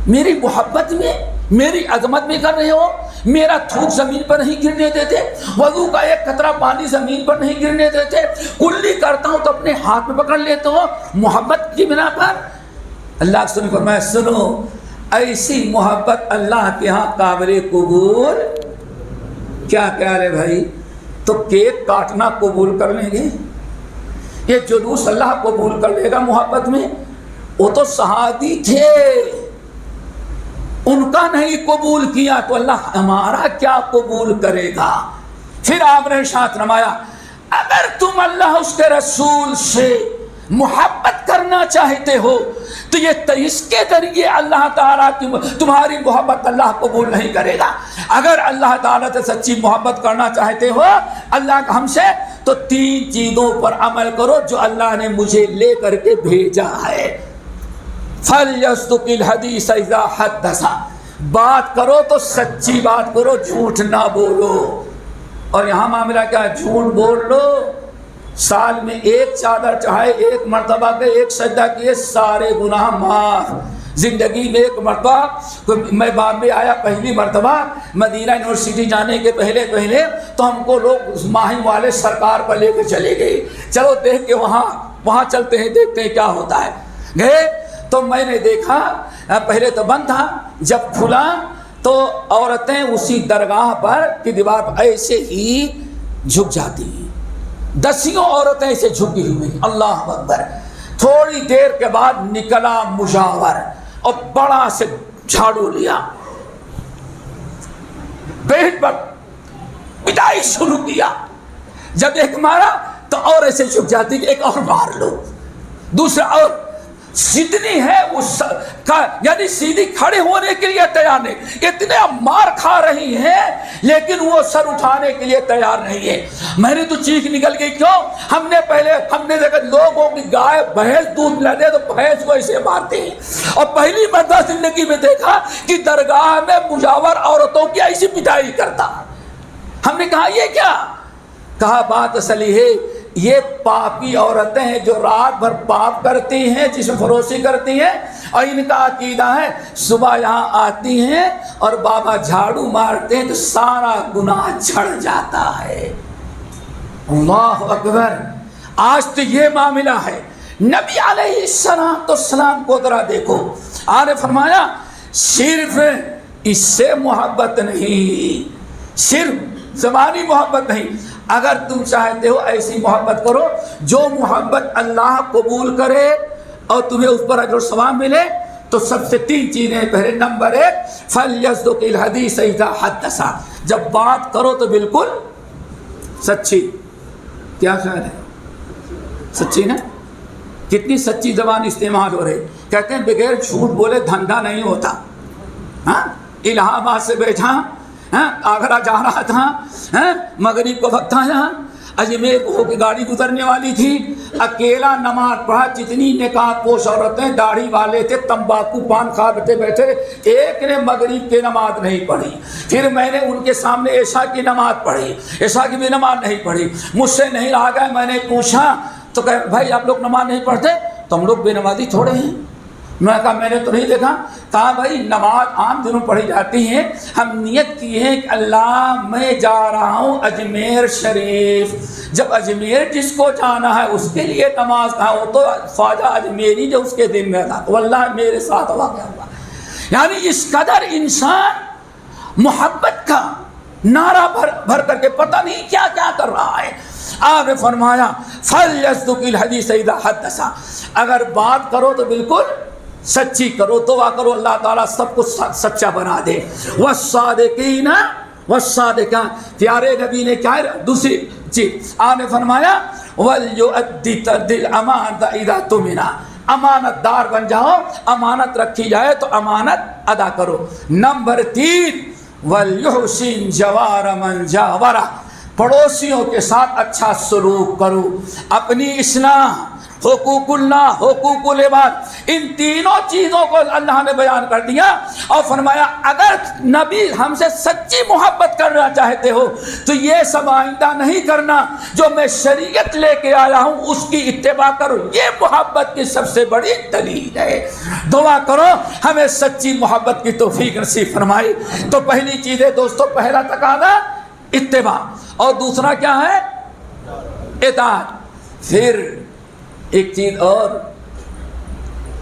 میری محبت میں میری عظمت میں کر رہے ہو, میرا تھوک زمین پر نہیں گرنے دیتے, وضو کا ایک قطرہ پانی زمین پر نہیں گرنے دیتے, کلی کرتا ہوں تو اپنے ہاتھ میں پکڑ لیتے ہو محبت کی بنا پر. اللہ کے رسول نے فرمایا سنو, ایسی محبت اللہ کے ہاں قابل قبول. کیا خیال ہے بھائی؟ تو کیک کاٹنا قبول کر لیں گے؟ یہ جلوس اللہ قبول کر لے گا محبت میں؟ وہ تو صحابی تھے, ان کا نہیں قبول کیا تو اللہ ہمارا کیا قبول کرے گا؟ پھر آپ نے ارشاد فرمایا اگر تم اللہ اس کے رسول سے محبت کرنا چاہتے ہو تو یہ اس کے ذریعے اللہ تعالیٰ کی تمہاری محبت اللہ قبول نہیں کرے گا. اگر اللہ تعالیٰ سے سچی محبت کرنا چاہتے ہو اللہ کا ہم سے, تو 3 چیزوں پر عمل کرو جو اللہ نے مجھے لے کر کے بھیجا ہے. فَلْيَصْدُقِ الْحَدِيثَ إِذَا حَدَّثَ, بات کرو تو سچی بات کرو, جھوٹ نہ بولو. اور یہاں معاملہ کیا ہے؟ جھوٹ بول لو, سال میں ایک چادر چڑھائے, ایک مرتبہ کے ایک سجدہ کیے, سارے گناہ معاف. زندگی میں ایک مرتبہ میں بامبے آیا پہلی مرتبہ مدینہ یونیورسٹی جانے کے پہلے تو ہم کو لوگ ماہی والے سرکار پر لے کے چلے گئے. چلو دیکھ کے وہاں چلتے ہیں, دیکھتے ہیں کیا ہوتا ہے. گئے تو میں نے دیکھا پہلے تو بند تھا, جب کھلا تو عورتیں اسی درگاہ پر کی دیوار پر ایسے ہی جھک جاتی ہیں. 10 عورتیں ایسے جھکی ہوئی. اللہ اکبر. تھوڑی دیر کے بعد نکلا مجاور اور بڑا سے جھاڑو لیا, پیٹ پر پٹائی شروع کیا. جب ایک مارا تو اور ایسے جھک جاتی کہ ایک اور مار لو, دوسرا اور. جتنی ہے اس یعنی سیدھی کھڑے ہونے کے لیے تیار نہیں, اتنے مار کھا رہی ہیں لیکن وہ سر اٹھانے کے لیے تیار نہیں ہے. میں نے تو چیخ نکل گئی. کیوں؟ ہم نے دیکھا لوگوں کی گائے بھینس دودھ لے تو بھینس کو ایسے مارتے ہیں, اور پہلی مرتبہ زندگی میں دیکھا کہ درگاہ میں مجاور عورتوں کی ایسی پٹائی کرتا. ہم نے کہا یہ کیا؟ کہا بات اصلی ہے یہ پاپی عورتیں ہیں جو رات بھر پاپ کرتی ہیں, جسم فروشی کرتی ہیں, اور ان کا عقیدہ ہے صبح یہاں آتی ہیں اور بابا جھاڑو مارتے ہیں تو سارا گناہ جھڑ جاتا ہے. اللہ اکبر. آج تو یہ معاملہ ہے. نبی علیہ السلام کو ذرا دیکھو, آپ نے فرمایا صرف اس سے محبت نہیں, صرف زبانی محبت نہیں, اگر تم چاہتے ہو ایسی محبت کرو جو محبت اللہ قبول کرے اور تمہیں اس پر اجر و ثواب ملے, تو سب سے 3 چیزیں. پہلے نمبر 1 فَلْيَصْدُقِ الْحَدِيثَ إِذَا حَدَّثَ, جب بات کرو تو بالکل سچی. کیا خیال ہے؟ سچی نا؟ کتنی سچی زبان استعمال ہو رہی. کہتے ہیں بغیر جھوٹ بولے دھندا نہیں ہوتا. ہاں الہ آباد سے بیٹھا, آگرہ جا رہا تھا, مغرب کو وقت آیا, اجمیر ہو کے گاڑی گزرنے والی تھی, اکیلا نماز پڑھا. جتنی نقاب پوش عورتیں داڑھی والے تھے, تمباکو پان کھاتے بیٹھے, ایک نے مغرب کی نماز نہیں پڑھی. پھر میں نے ان کے سامنے عشاء کی نماز پڑھی, عشاء کی بھی نماز نہیں پڑھی. مجھ سے نہیں رہا گیا, میں نے پوچھا تو کہ بھائی آپ لوگ نماز نہیں پڑھتے؟ تو ہم لوگ بے نمازی تھوڑے ہیں. میں کہا میں نے تو نہیں دیکھا. کہا بھائی نماز عام دنوں پڑھی جاتی ہیں, ہم نیت کی ہے کہ اللہ میں جا رہا ہوں اجمیر شریف. جب اجمیر جس کو جانا ہے اس کے لیے نماز کہا, وہ تو خواجہ اجمیری جو اس کے دن میں تھا, واللہ میرے ساتھ واقعہ ہوا. یعنی اس قدر انسان محبت کا نعرہ بھر کر کے پتہ نہیں کیا کیا کر رہا ہے. آپ نے فرمایا فَلْيَصْدُقِ الْحَدِيثَ إِذَا حَدَّثَ, اگر بات کرو تو بالکل سچی کرو, دعا کرو اللہ تعالیٰ سب کچھ سچا بنا دے. وَالصَّادِقِينَ وَالصَّادِقَاتِ, پیارے نبی نے کیا دوسری چیز آپ نے فرمایا وَلْيُؤَدِّ الْأَمَانَةَ إِذَا تُؤْمِنَ, امانت دار بن جاؤ, امانت رکھی جائے تو امانت ادا کرو. نمبر 3 وَلْيُحْسِنْ جَوَارَ مَنْ جَاوَرَ, پڑوسیوں کے ساتھ اچھا سلوک کرو. اپنی اصلاح, حقوق اللہ, حقوق العباد, ان تینوں چیزوں کو اللہ نے بیان کر دیا اور فرمایا اگر نبی ہم سے سچی محبت کرنا چاہتے ہو تو یہ سب آئندہ نہیں کرنا, جو میں شریعت لے کے آیا ہوں اس کی اتباع کرو. یہ محبت کی سب سے بڑی دلیل ہے. دعا کرو ہمیں سچی محبت کی توفیق نصیب فرمائی. تو پہلی چیز ہے دوستو, پہلا تقاضا اتباع, اور دوسرا کیا ہے اطاعت. پھر ایک چیز اور,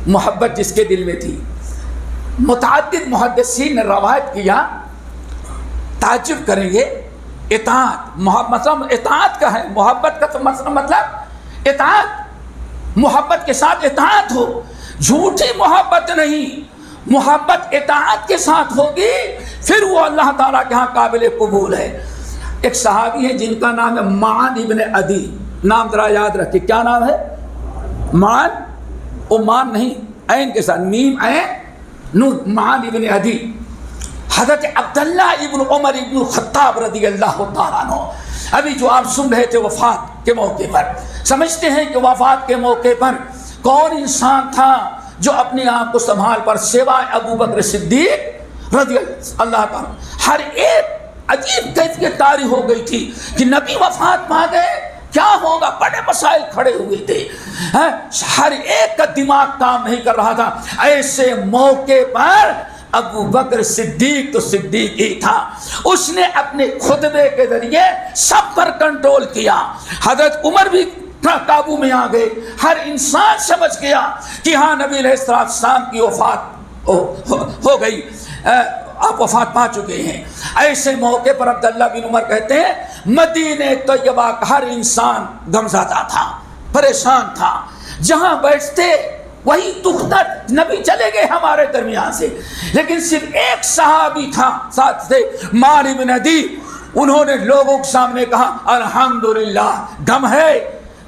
محبت جس کے دل میں تھی. متعدد محدثین نے روایت کیا, تعجب کریں گے, اطاعت مطلب اطاعت کا ہے, محبت کا تو مطلب اطاعت, محبت کے ساتھ اطاعت ہو, جھوٹی محبت نہیں, محبت اطاعت کے ساتھ ہوگی پھر وہ اللہ تعالیٰ کے ہاں قابل قبول ہے. ایک صحابی ہے جن کا نام ہے معن ابن عدی, نام ذرا یاد رکھیں, کیا نام ہے؟ معن, او مان نہیں عین کے ساتھ, میم عین نون, معن ابن عدی. حضرت عبداللہ ابن عمر ابن الخطاب رضی اللہ تعالیٰ عنہ, ابھی جو آپ سن رہے تھے وفات کے موقع پر, سمجھتے ہیں کہ وفات کے موقع پر کون انسان تھا جو اپنے آپ کو سنبھال پر سوائے ابو بکر صدیق رضی اللہ تعالیٰ. ہر ایک عجیب کیفیت طاری ہو گئی تھی کہ نبی وفات پا گئے, کیا ہوگا, بڑے مسائل کھڑے ہوئے تھے. ہر ایک کا دماغ کام نہیں کر رہا تھا. ایسے موقع پر ابو بکر صدیق تو صدیق ہی تھا, اس نے اپنے خطبے کے ذریعے سب پر کنٹرول کیا. حضرت عمر بھی قابو میں آ گئے. ہر انسان سمجھ گیا کہ ہاں نبی علیہ السلام کی وفات ہو گئی, آپ وفات پا چکے ہیں. ایسے موقع پر عبداللہ بن عمر کہتے ہیں مدینہ طیبہ کا ہر انسان غمزدہ تھا, پریشان تھا. جہاں بیٹھتے وہی دکھتا, نبی چلے گئے ہمارے درمیان سے, لیکن صرف ایک صحابی تھا ساتھ سے, معن بن عدی. انہوں نے لوگوں کے سامنے کہا الحمدللہ, غم ہے,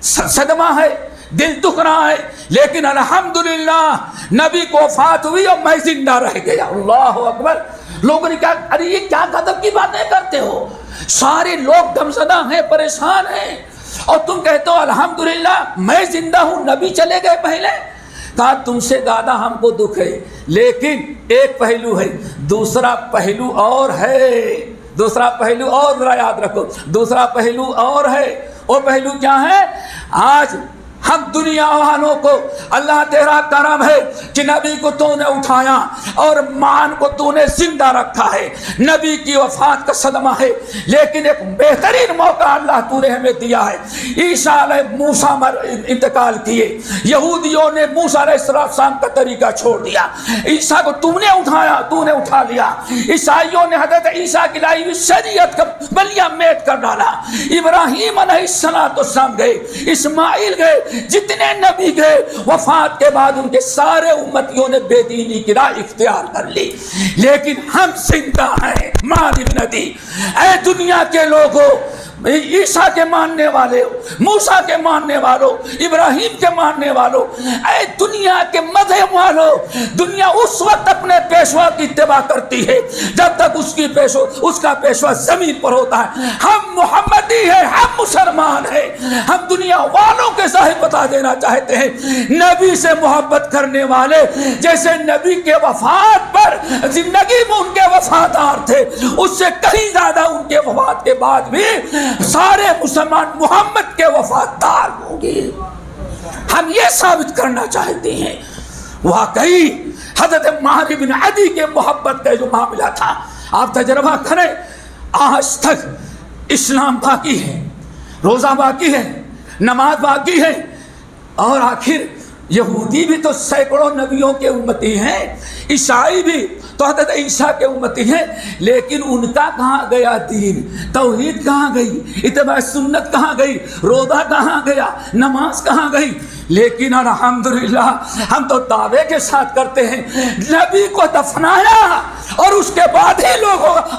صدمہ ہے, دل دکھ رہا ہے, لیکن الحمدللہ نبی کو وفات ہوئی اور میں زندہ رہ گیا. اللہ اکبر. لوگوں نے کہا ارے یہ کیا غضب کی باتیں کرتے ہو, سارے لوگ غمزدہ ہیں, پریشان ہیں, اور تم کہتے ہو الحمدللہ میں زندہ ہوں, نبی چلے گئے پہلے. کہا تم سے زیادہ ہم کو دکھ ہے, لیکن ایک پہلو ہے, دوسرا پہلو اور ہے, دوسرا پہلو اور ذرا یاد رکھو, دوسرا پہلو اور ہے. وہ پہلو کیا ہے؟ آج ہم دنیا والوں کو اللہ تیرا کرم ہے کہ نبی کو تو نے اٹھایا اور معن کو تو نے زندہ رکھا ہے. نبی کی وفات کا صدمہ ہے, لیکن ایک بہترین موقع اللہ تو نے ہمیں دیا ہے. عیسیٰ علیہ موسیٰ انتقال کیے, یہودیوں نے موسیٰ علیہ السلام کا طریقہ چھوڑ دیا, عیسیٰ کو تم نے اٹھایا, تو نے اٹھا لیا. عیسائیوں نے حضرت عیسیٰ کی لائی ہوئی شریعت کا بلیا میٹ کر ڈالا. ابراہیم علیہ السلام گئے, اسماعیل گئے, جتنے نبی گئے, وفات کے بعد ان کے سارے امتیوں نے بے دینی کی راہ اختیار کر لی, لیکن ہم زندہ ہیں. معن بن عدی, اے دنیا کے لوگوں, عیسیٰ کے ماننے والے، موسیٰ کے ماننے والوں، ابراہیم کے ماننے والوں، اے دنیا کے مذہب والوں، دنیا اس وقت اپنے پیشوا کی اتباع کرتی ہے جب تک اس کا پیشوا زمین پر ہوتا ہے۔ ہم محمدی ہیں، ہم مسلمان ہیں۔ ہم دنیا والوں کے ظاہر بتا دینا چاہتے ہیں، نبی سے محبت کرنے والے جیسے نبی کے وفات پر زندگی میں ان کے وفادار تھے، اس سے کہیں زیادہ ان کے وفات کے بعد بھی سارے مسلمان محمد کے وفادار ہوں گے۔ ہم یہ ثابت کرنا چاہتے ہیں۔ واقعی حضرت معاذ بن عدی کے محبت کا جو معاملہ تھا، آپ تجربہ کریں، آج تک اسلام باقی ہے، روزہ باقی ہے، نماز باقی ہے، اور آخر یہودی بھی تو سینکڑوں نبیوں کے امتی ہیں، عیسائی بھی تو حضرت عیسیٰ کے امتی ہیں، لیکن ان کا کہاں گیا دین؟ توحید کہاں گئی؟ اتباع سنت کہاں گئی؟ روزہ کہاں گیا؟ نماز کہاں گئی؟ لیکن الحمدللہ ہم تو دعوے کے ساتھ کرتے ہیں، نبی کو دفنایا اور اس کے بعد ہی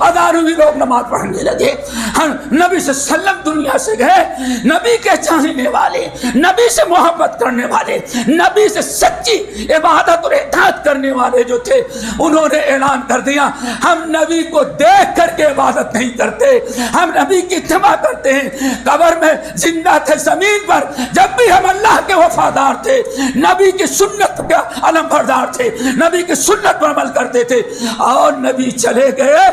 ہزاروں لوگ نماز پڑھنے لگے۔ ہم نبی صلی اللہ علیہ وسلم دنیا سے گئے، نبی کے چاہنے والے، نبی سے محبت کرنے والے، نبی سے سچی عبادت اور اطاعت کرنے والے جو تھے، انہوں نے اعلان کر دیا ہم نبی کو دیکھ کر کے عبادت نہیں کرتے، ہم نبی کی اتباع کرتے ہیں۔ قبر میں زندہ تھے، زمین پر جب بھی ہم اللہ کے وفادار تھے، نبی کی سنت کا علم بردار تھے، نبی کی سنت پر عمل کرتے تھے، اور نبی چلے گئے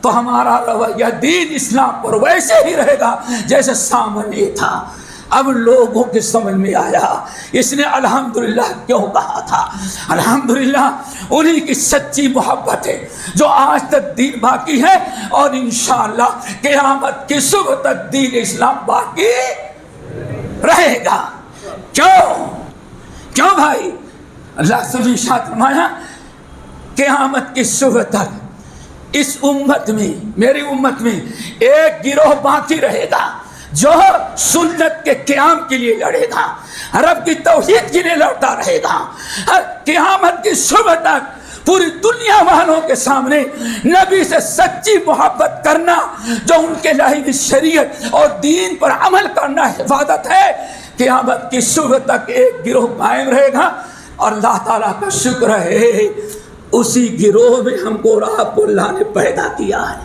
تو ہمارا رویہ دین اسلام پر ویسے ہی رہے گا جیسے سامنے تھا۔ اب لوگوں کے سمجھ میں آیا اس نے الحمدللہ کیوں کہا تھا۔ الحمدللہ انہی کی سچی محبت ہے جو آج تک دین باقی ہے، اور انشاءاللہ قیامت کی صبح تک دین اسلام باقی رہے گا۔ کیوں بھائی؟ اللہ سے ارشاد فرمایا قیامت کی صبح تک اس امت میں، میری امت میں ایک گروہ باقی رہے گا جو سنت کے قیام کے لیے لڑے گا، رب کی توحید کے لیے لڑتا رہے گا۔ قیامت کی صبح تک پوری دنیا والوں کے سامنے نبی سے سچی محبت کرنا، جو ان کے لائی شریعت اور دین پر عمل کرنا حفاظت ہے، قیامت کی صبح تک ایک گروہ قائم رہے گا۔ اور اللہ تعالیٰ کا شکر ہے اسی گروہ میں ہم کو اور آپ کو اللہ نے پیدا کیا ہے،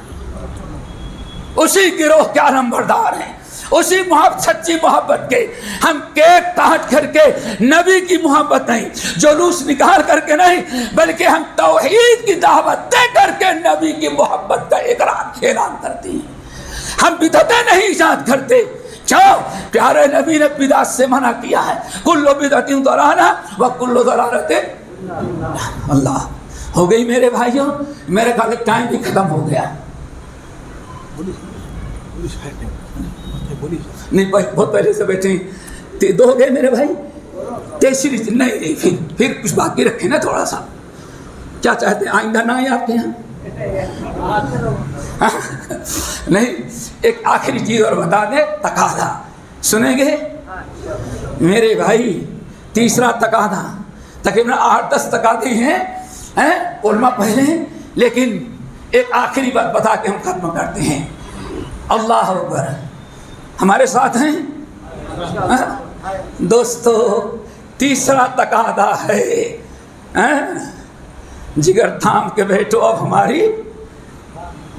اسی گروہ کے علمبردار ہیں، اسی سچی محبت کے۔ ہم کیک کاٹ کر کے نبی کی محبت نہیں، جلوس نکال کر کے نہیں، بلکہ ہم توحید کی دعوت دے کر کے نبی کی محبت کا اعلان کرتے ہیں۔ ہم بدعتیں نہیں ایجاد کرتے۔ کیوں؟ پیارے نبی نے بدعت سے منع کیا ہے، کل بدعت ضلالہ وکل ضلالۃ اللہ۔ ہو گئی میرے بھائیوں، میرے خیال ٹائم بھی ختم ہو گیا۔ نہیں بہت پہلے سے بیٹھے، دو ہو گئے میرے بھائی، تیسری نہیں، پھر کچھ باقی رکھے نا تھوڑا سا۔ کیا چاہتے ہیں آئندہ نہ آئے آپ کے یہاں؟ نہیں، ایک آخری چیز اور بتا دیں، تقاضا سنیں گے میرے بھائی؟ تیسرا تقاضا، تقریباً 8-10 تقاضے ہیں علماء پہلے ہیں، لیکن ایک آخری بات بتا کے ہم ختم کرتے ہیں۔ اللہ اکبر، ہمارے ساتھ ہیں دوستو؟ تیسرا تقاضا ہے، جگر تھام کے بیٹھو، اب ہماری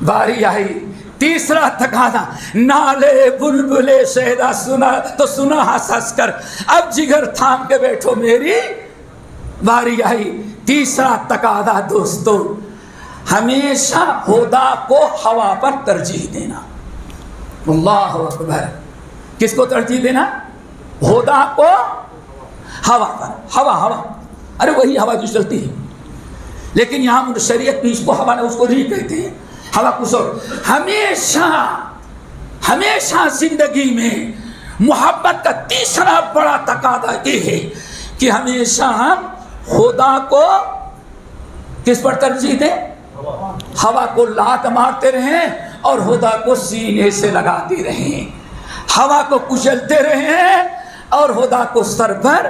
باری آئی۔ تیسرا تقاضا، نالے بلبلے شہدا سنا تو سنا ہنس ہنس کر، اب جگر تھام کے بیٹھو میری باری آئی۔ تیسرا تقاضا دوستو، ہمیشہ خدا کو ہوا پر ترجیح دینا۔ اللہ اکبر، کس کو ترجیح دینا؟ خدا کو ہوا پر۔ ہوا، ارے وہی ہوا جو چلتی ہے، لیکن یہاں شریعت میں اس کو ہوا نہیں، اس کو ریح کہتے ہیں، ہوا کچھ اور۔ ہمیشہ زندگی میں محبت کا تیسرا بڑا تقاضا یہ ہے کہ ہمیشہ ہم خدا کو کس پر ترجیح دیں؟ ہوا کو لات مارتے رہیں اور خدا کو سینے سے لگاتے رہیں، ہوا کو کچلتے رہیں اور خدا کو سر پر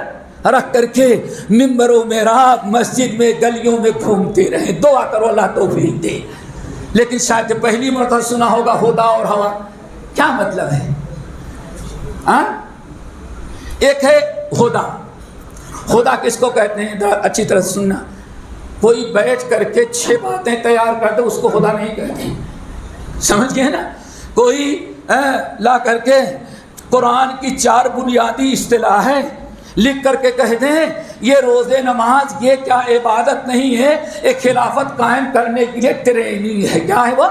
رکھ کر کے ممبر و محراب مسجد میں گلیوں میں گھومتے رہیں۔ دعا کرو اللہ توفیق دے۔ لیکن شاید پہلی مرتبہ سنا ہوگا خدا اور ہوا، کیا کیا مطلب ہے؟ ایک ہے خدا. خدا کس کو کہتے ہیں؟ اچھی طرح سننا. کوئی بیٹھ کر کے 6 باتیں تیار کرتے اس کو خدا نہیں کہتے. سمجھ گئے نا؟ کوئی لا کر کے قرآن کی 4 بنیادی اصطلاح ہے لکھ کر کے کہتے ہیں یہ روزے نماز یہ کیا عبادت نہیں ہے، ایک خلافت قائم کرنے کے لیے ٹریننگ ہے. کیا ہے وہ؟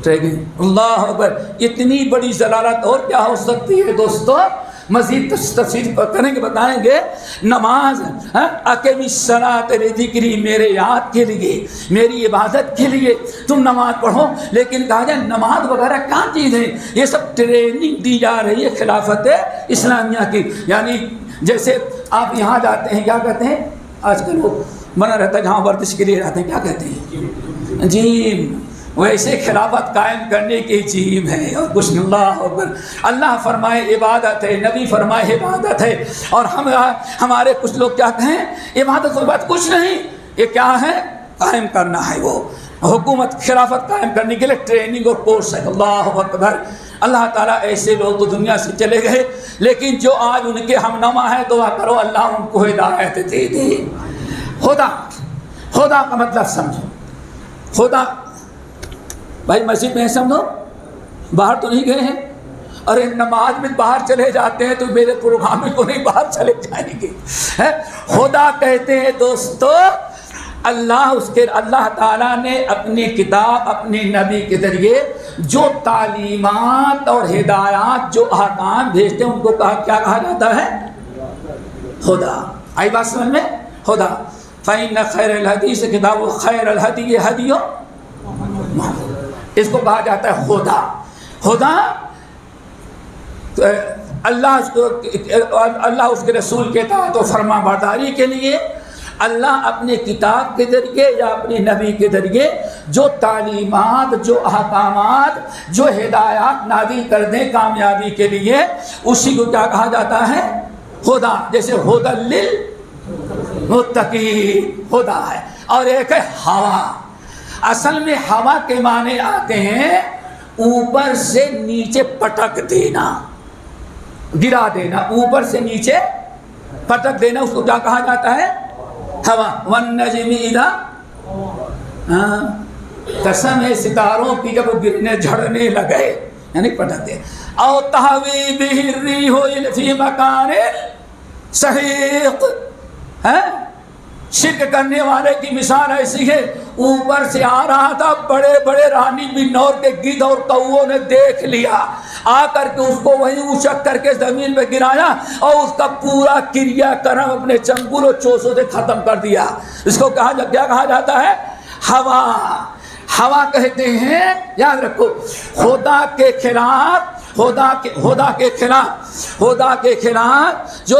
ٹریننگ. اللہ اکبر. اتنی بڑی ضلالت اور کیا ہو سکتی ہے دوستو؟ مزید تفصیل کریں گے، بتائیں گے. نماز اقیم الصلاۃ لذکری، میرے یاد کے لیے، میری عبادت کے لیے تم نماز پڑھو. لیکن کہا جائے نماز وغیرہ کیا چیز ہے؟ یہ سب ٹریننگ دی جا رہی ہے خلافت اسلامیہ کی. یعنی جیسے آپ یہاں جاتے ہیں، کیا کہتے ہیں آج کل وہ بنا رہتا ہے جہاں ورزش کے لیے جاتے ہیں، کیا کہتے ہیں؟ جیم. ویسے خلافت قائم کرنے کی جیم ہے اور کچھ. اللہ اکبر. اللہ فرمائے عبادت ہے، نبی فرمائے عبادت ہے، اور ہمارے کچھ لوگ کیا کہیں عبادت کے بعد کچھ نہیں. یہ کیا ہے؟ قائم کرنا ہے. وہ حکومت خلافت قائم کرنے کے لیے ٹریننگ اور کورس ہے. اللہ اکبر. اللہ تعالیٰ ایسے لوگ تو دنیا سے چلے گئے، لیکن جو آج ان کے ہم نما ہیں دعا کرو اللہ ان کو ہدایت دے دے. خدا، خدا کا مطلب سمجھو. خدا بھائی مسجد میں سمجھو، باہر تو نہیں گئے ہیں. ارے نماز میں باہر چلے جاتے ہیں تو میرے پروگرام میں کو نہیں باہر چلے جائیں گے. خدا کہتے ہیں دوستو اللہ تعالیٰ نے اپنی کتاب اپنے نبی کے ذریعے جو تعلیمات اور ہدایات جو احکام بھیجتے ہیں ان کو کیا کہا جاتا ہے؟ خدا. آئی بات سمجھ میں؟ خدا. فَإِنَّ خَيْرَ الْحَدِيثِ کتاب خیر الہدی ہدی اس کو کہا جاتا ہے خدا. خدا اللہ اس کے رسول کے اطاعت و فرما برداری کے لیے اللہ اپنے کتاب کے ذریعے یا اپنے نبی کے ذریعے جو تعلیمات، جو احکامات، جو ہدایات نازل کر دیں کامیابی کے لیے، اسی کو کیا کہا جاتا ہے؟ خدا. جیسے ہدی للمتقین خدا ہے. اور ایک ہے ہوا. اصل میں ہوا کے معنی آتے ہیں اوپر سے نیچے پٹک دینا، گرا دینا، اوپر سے نیچے پٹک دینا. اس کو کیا کہا جاتا ہے؟ ہوا. والنجم اذا، قسم ہے ستاروں کی جب گرنے جھڑنے لگے، یعنی پٹک دے. او تہوی بہ الریح فی مکان سحیق. شرک کرنے والے کی مثال ایسی ہے، اوپر سے آ رہا تھا، بڑے بڑے رانی بنور کے گدھ اور کووں نے دیکھ لیا، آ کر کے اس کو وہیں اچک کر کے زمین پہ گرایا اور اس کا پورا کریا کرم اپنے چنگل اور چوسوں سے ختم کر دیا. اس کو کیا کہا جاتا ہے؟ ہوا. ہوا کہتے ہیں، یاد رکھو، خدا کے خلاف جو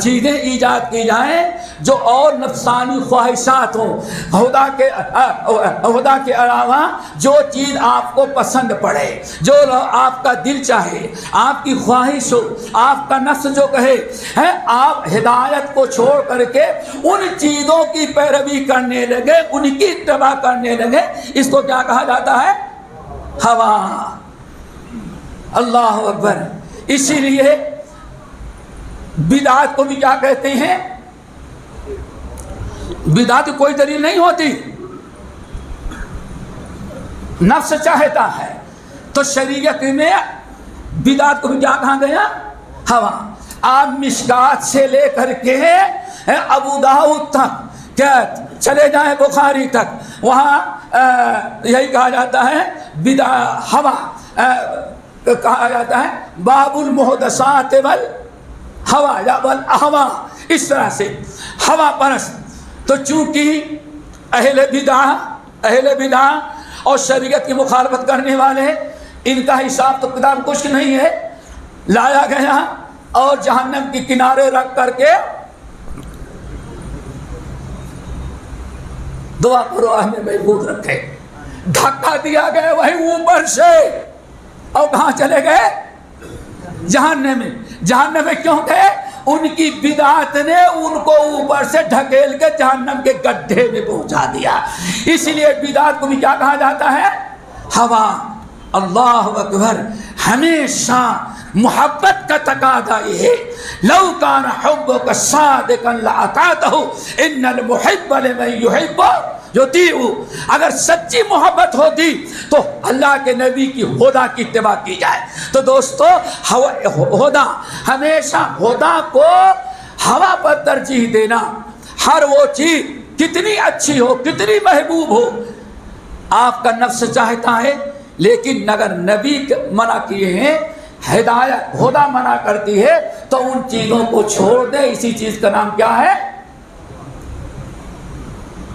چیزیں ایجاد کی جائیں جو اور نفسانی خواہشات ہوں، خدا کے علاوہ جو چیز آپ کو پسند پڑے، جو آپ کا دل چاہے، آپ کی خواہش ہو، آپ کا نفس جو کہے ہے، آپ ہدایت کو چھوڑ کر کے ان چیزوں کی پیروی کرنے لگے، ان کی اتباع کرنے لگے. اس کو کیا کہا جاتا ہے؟ ہوا. اللہ اکبر. اسی لیے بدعت کو بھی کیا کہتے ہیں؟ بدعت کوئی دلیل نہیں ہوتی، نفس چاہتا ہے. تو شریعت میں بدعت کو بھی کیا کہا گیا؟ ہوا. آپ مشکات سے لے کر کے ابو داؤد تک کیا چلے جائیں بخاری تک، وہاں یہی کہا جاتا ہے ہوا کہا جاتا ہے باب المحدثات والہوا یا والاہوا. اس طرح سے ہوا پرست. تو چونکہ اہل بدعہ اور شریعت کی مخالفت کرنے والے، ان کا حساب تو کتاب کچھ نہیں ہے، لایا گیا اور جہنم کے کنارے رکھ کر کے دعا کرو ہمیں محفوظ رکھے. دھکا دیا گیا وہیں اوپر سے، اور کہاں چلے گئے؟ جہنم میں. جہنم میں کیوں گئے؟ ان کی بدعت نے ان کو اوپر سے ڈھکیل کے جہنم کے گڈھے میں پہنچا دیا. اس لیے بدعت کو بھی کیا کہا جاتا ہے؟ ہوا. اللہ اکبر، ہمیشہ محبت کا تقاضا یہ ہے، لو کان حبک صادقا لاطعتہ ان المحب لمن یحب یطیع، اگر سچی محبت ہوتی تو اللہ کے نبی کی ہدا کی اتباع کی جائے۔ تو دوستو ہدا، ہمیشہ ہدا کو ہوا پر ترجیح دینا، ہر وہ چیز کتنی اچھی ہو، کتنی محبوب ہو، آپ کا نفس چاہتا ہے، لیکن اگر نبی منع کیے ہیں، ہدایت ہدا منع کرتی ہے، تو ان چیزوں کو چھوڑ دے۔ اسی چیز کا نام کیا ہے؟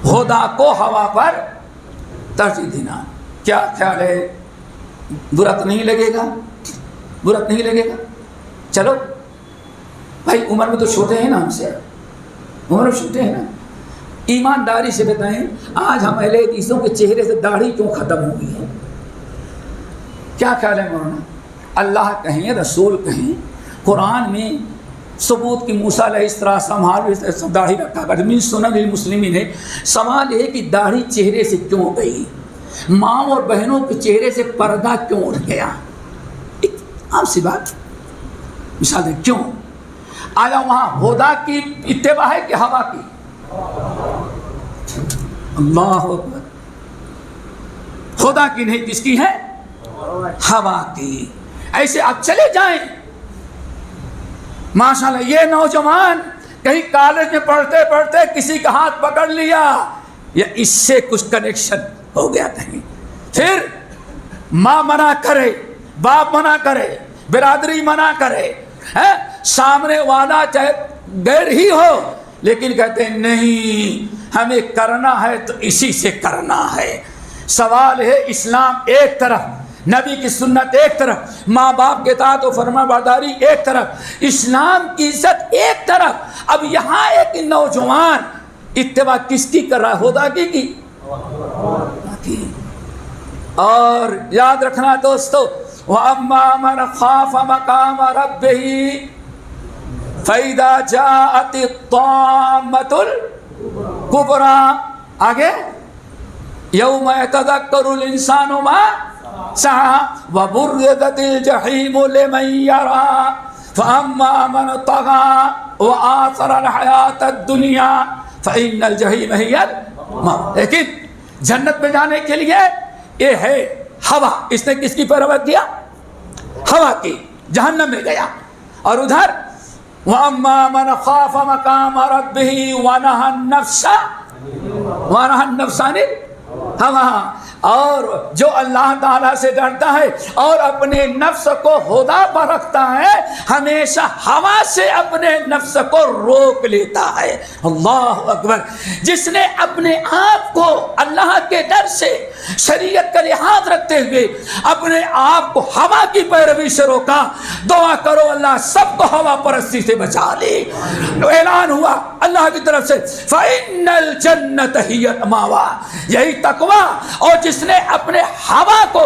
ہدا کو ہوا پر ترجیح دینا۔ کیا خیال ہے؟ برا تو نہیں لگے گا؟ برا نہیں لگے گا؟ چلو بھائی، عمر میں تو چھوٹے ہیں نا ہم سے، عمر میں چھوٹے ہیں نا، ایمانداری سے بتائیں، آج ہم اہل حدیثوں کے چہرے سے داڑھی کیوں ختم ہو گئی ہے؟ کیا خیال ہے مولانا؟ اللہ کہیں، رسول کہیں، قرآن میں ثبوت کی موسیٰ علیہ السلام داڑھی رکھا کرتے، من سنن المسلمین ہے۔ سوال یہ ہے کہ داڑھی چہرے سے کیوں گئی؟ ماں اور بہنوں کے چہرے سے پردہ کیوں اٹھ گیا؟ ایک عام سی بات، مثال دیں، کیوں؟ آیا وہاں ہدا کی اتباع ہے کہ ہوا کی؟ اللہ اکبر، خدا کی نہیں، کس کی ہے؟ ہوا کی۔ ایسے آپ چلے جائیں، ماشاءاللہ یہ نوجوان کہیں کالج میں پڑھتے پڑھتے کسی کا ہاتھ پکڑ لیا، یا اس سے کچھ کنیکشن ہو گیا کہیں، پھر ماں منع کرے، باپ منع کرے، برادری منع کرے، سامنے والا چاہے غیر ہی ہو، لیکن کہتے ہیں نہیں، ہمیں کرنا ہے تو اسی سے کرنا ہے۔ سوال ہے، اسلام ایک طرف، نبی کی سنت ایک طرف، ماں باپ کے اطاعت و فرما برداری ایک طرف، اسلام کی عزت ایک طرف۔ اب یہاں ایک نوجوان اتباع کس کی کر رہا ہے؟ خدا کی۔ اور یاد رکھنا دوستو، وَأَمَّا مَنْ خَافَ مَقَامَ رَبِّهِ فَإِذَا جَاءَتِ الطَّامَّةُ الْكُبْرَى، آگے يَوْمَ يَتَذَكَّرُ الْإِنسَانُ مَا سَعَىٰ وَبُرِّزَتِ الْجَحِيمُ لِمَن يَرَىٰ فَأَمَّا مَنْ طَغَىٰ وَآثَرَ الْحَيَاةَ الدُّنْيَا فَإِنَّ الْجَحِيمَ هِيَ الْمَأْوَىٰ۔ لیکن جنت میں جانے کے لیے یہ ہے ہوا، اس نے کس کی پیروی کیا؟ ہوا کی، جہنم میں گیا۔ اور ادھر وَأَمَّا مَنْ خَافَ مَقَامَ رَبِّهِ وَنَهَى النَّفْسَ عَنِ الْهَوَىٰ، اور جو اللہ تعالیٰ سے ڈرتا ہے اور اپنے نفس کو ہدا پر رکھتا ہے، ہمیشہ ہوا سے اپنے نفس کو روک لیتا ہے۔ اللہ اکبر۔ جس نے اپنے آپ کو اللہ کے ڈر سے، شریعت کا لحاظ رکھتے ہوئے اپنے آپ کو ہوا کی پیروی سے روکا، دعا کرو اللہ سب کو ہوا پرستی سے بچا لے۔ اعلان ہوا اللہ کی طرف سے، فَإِنَّ الْجَنَّةَ هِيَ الْمَأْوَىٰ، یہی تقویٰ، اور جس نے اپنے ہوا کو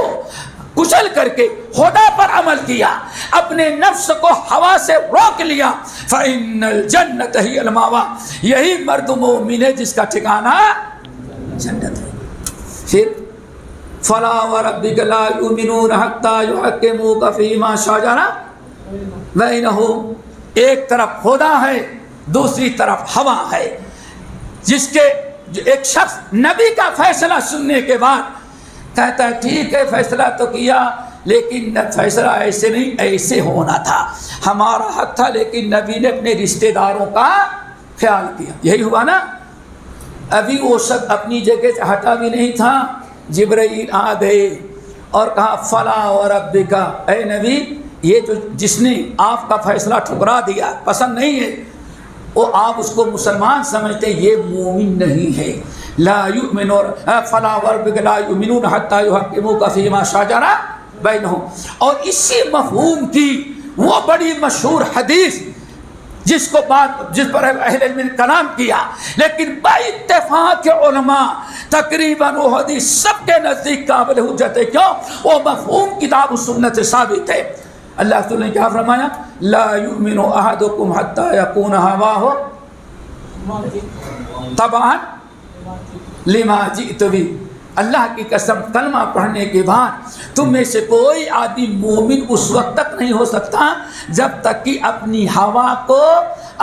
کچل کر کے خدا پر عمل کیا، اپنے نفس کو ہوا سے روک لیا، فَإِنَّ الْجَنَّةَ هِيَ الْمَأْوَىٰ، یہی مرد مومن ہے جس کا ٹھکانہ جنت ہے۔ پھر فَلَا وَرَبِّكَ لَا يُؤْمِنُونَ حَتَّىٰ يُحَكِّمُوكَ فِي مَا شَجَرَ بَيْنَهُمْ، ایک طرف خدا ہے، دوسری طرف ہوا ہے۔ جس کے ایک شخص نبی کا فیصلہ سننے کے بعد کہتا ہے ٹھیک ہے فیصلہ تو کیا، لیکن فیصلہ ایسے نہیں، ایسے ہونا تھا، ہمارا حق تھا، لیکن نبی نے اپنے رشتہ داروں کا خیال کیا۔ یہی ہوا نا، ابھی وہ شخص اپنی جگہ سے ہٹا بھی نہیں تھا، جبرائیل آ گئے اور کہا فلا وربک، اے نبی یہ جو جس نے آپ کا فیصلہ ٹھکرا دیا، پسند نہیں ہے، وہ آپ اس کو مسلمان سمجھتے، یہ مومن نہیں ہے۔ لا یؤمنون فلا وربک لا یؤمنون حتی یحکموک فیما شجر بینہم، اور اسی مفہوم کی وہ بڑی مشہور حدیث جس پر اہل علم نے کلام کیا، لیکن با اتفاق علماء تقریباً وہ حدیث سب کے نزدیک قابل حجت ہے۔ کیوں؟ وہ مفہوم کتاب و سنت سے ثابت ہے۔ اللہ تعالیٰ نے کیا فرمایا؟ لا یؤمن احدکم حتی یکون ہواہ تبعا لما جئت بہ، اللہ کی قسم کلمہ پڑھنے کے بعد تم میں سے کوئی آدمی مومن اس وقت تک نہیں ہو سکتا جب تک کہ اپنی ہوا کو،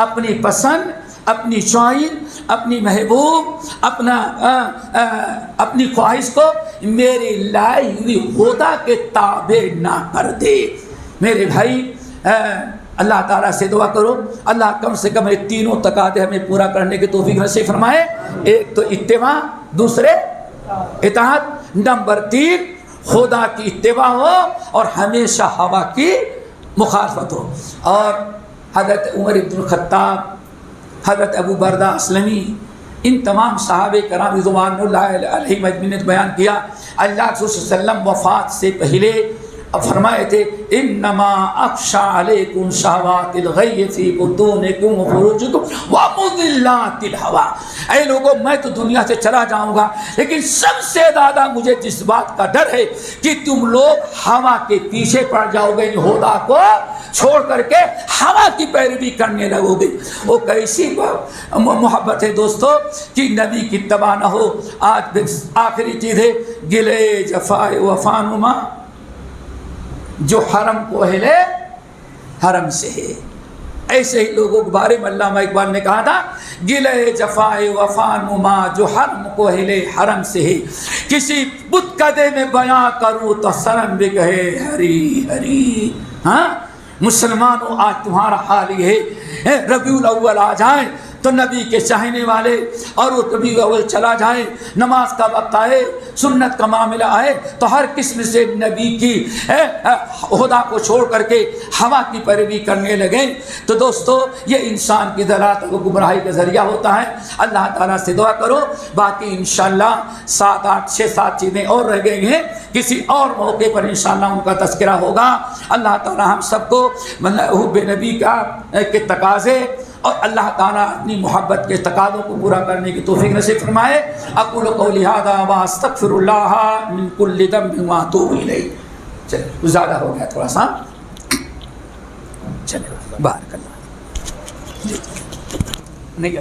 اپنی پسند، اپنی چوائس، اپنی محبوب، اپنی خواہش کو میری لائی ہوئی خدا کے تابع نہ کر دے۔ میرے بھائی اللہ تعالیٰ سے دعا کرو اللہ کم سے کم یہ تینوں تقاضے ہمیں پورا کرنے کی توفیق نصیب فرمائے۔ ایک تو اتباع، دوسرے اطاعت، نمبر 3 خدا کی اتباع ہو اور ہمیشہ ہوا کی مخالفت ہو۔ اور حضرت عمر بن الخطاب، حضرت ابو بردہ اسلمی، ان تمام صحابہ کرام رضوان اللہ علیہ مجمعین نے بیان کیا اللہ کے رسول صلی اللہ علیہ وسلم وفات سے پہلے فرمائے تھے انما اخشى علیکم شہوات الغی فی بطونکم وفروجکم ومضلات الہوی، اے لوگوں میں تو دنیا سے چلا جاؤں گا لیکن سب سے زیادہ مجھے جس بات کا ڈر ہے کہ تم لوگ ہوا کے پیچھے پڑ جاؤ گے، خدا کو چھوڑ کر کے ہوا کی پیروی کرنے لگو گے۔ وہ کیسی محبت ہے دوستو کہ نبی کی اتباع نہ ہو۔ آج آخری چیز ہے گلے جفائے وفانما، جو حرم کو اہل حرم سے ہے۔ ایسے ہی لوگوں کے بارے میں علامہ اقبال نے کہا تھا گلے جفائے وفانما، جو حرم کو اہل حرم سے ہے۔ کسی بت قدے میں بیاں کروں تو سرم بھی کہے ہری ہری۔ ہاں مسلمانوں آج تمہارا حال یہ ہے، ربیع الاول آ جائے تو نبی کے چاہنے والے اور وہ ربیع الاول چلا جائے، نماز کا وقت آئے، سنت کا معاملہ آئے تو ہر قسم سے نبی کی خدا کو چھوڑ کر کے ہوا کی پیروی کرنے لگے۔ تو دوستو یہ انسان کی ضلالت و گمراہی کا ذریعہ ہوتا ہے۔ اللہ تعالیٰ سے دعا کرو، باقی انشاءاللہ 6-7 چیزیں اور رہ گئی ہیں، کسی اور موقع پر انشاءاللہ ان کا تذکرہ ہوگا۔ اللہ تعالیٰ ہم سب کو حب نبی کے تقاضے اور اللہ تعالیٰ اپنی محبت کے تقاضوں کو پورا کرنے کی توفیق نصیب فرمائے۔ اقول قولی ھذا واستغفر اللہ من کل ذنب واتوب الیہ۔ چلے زیادہ ہو گیا تھوڑا سا، چلے بارک اللہ نہیں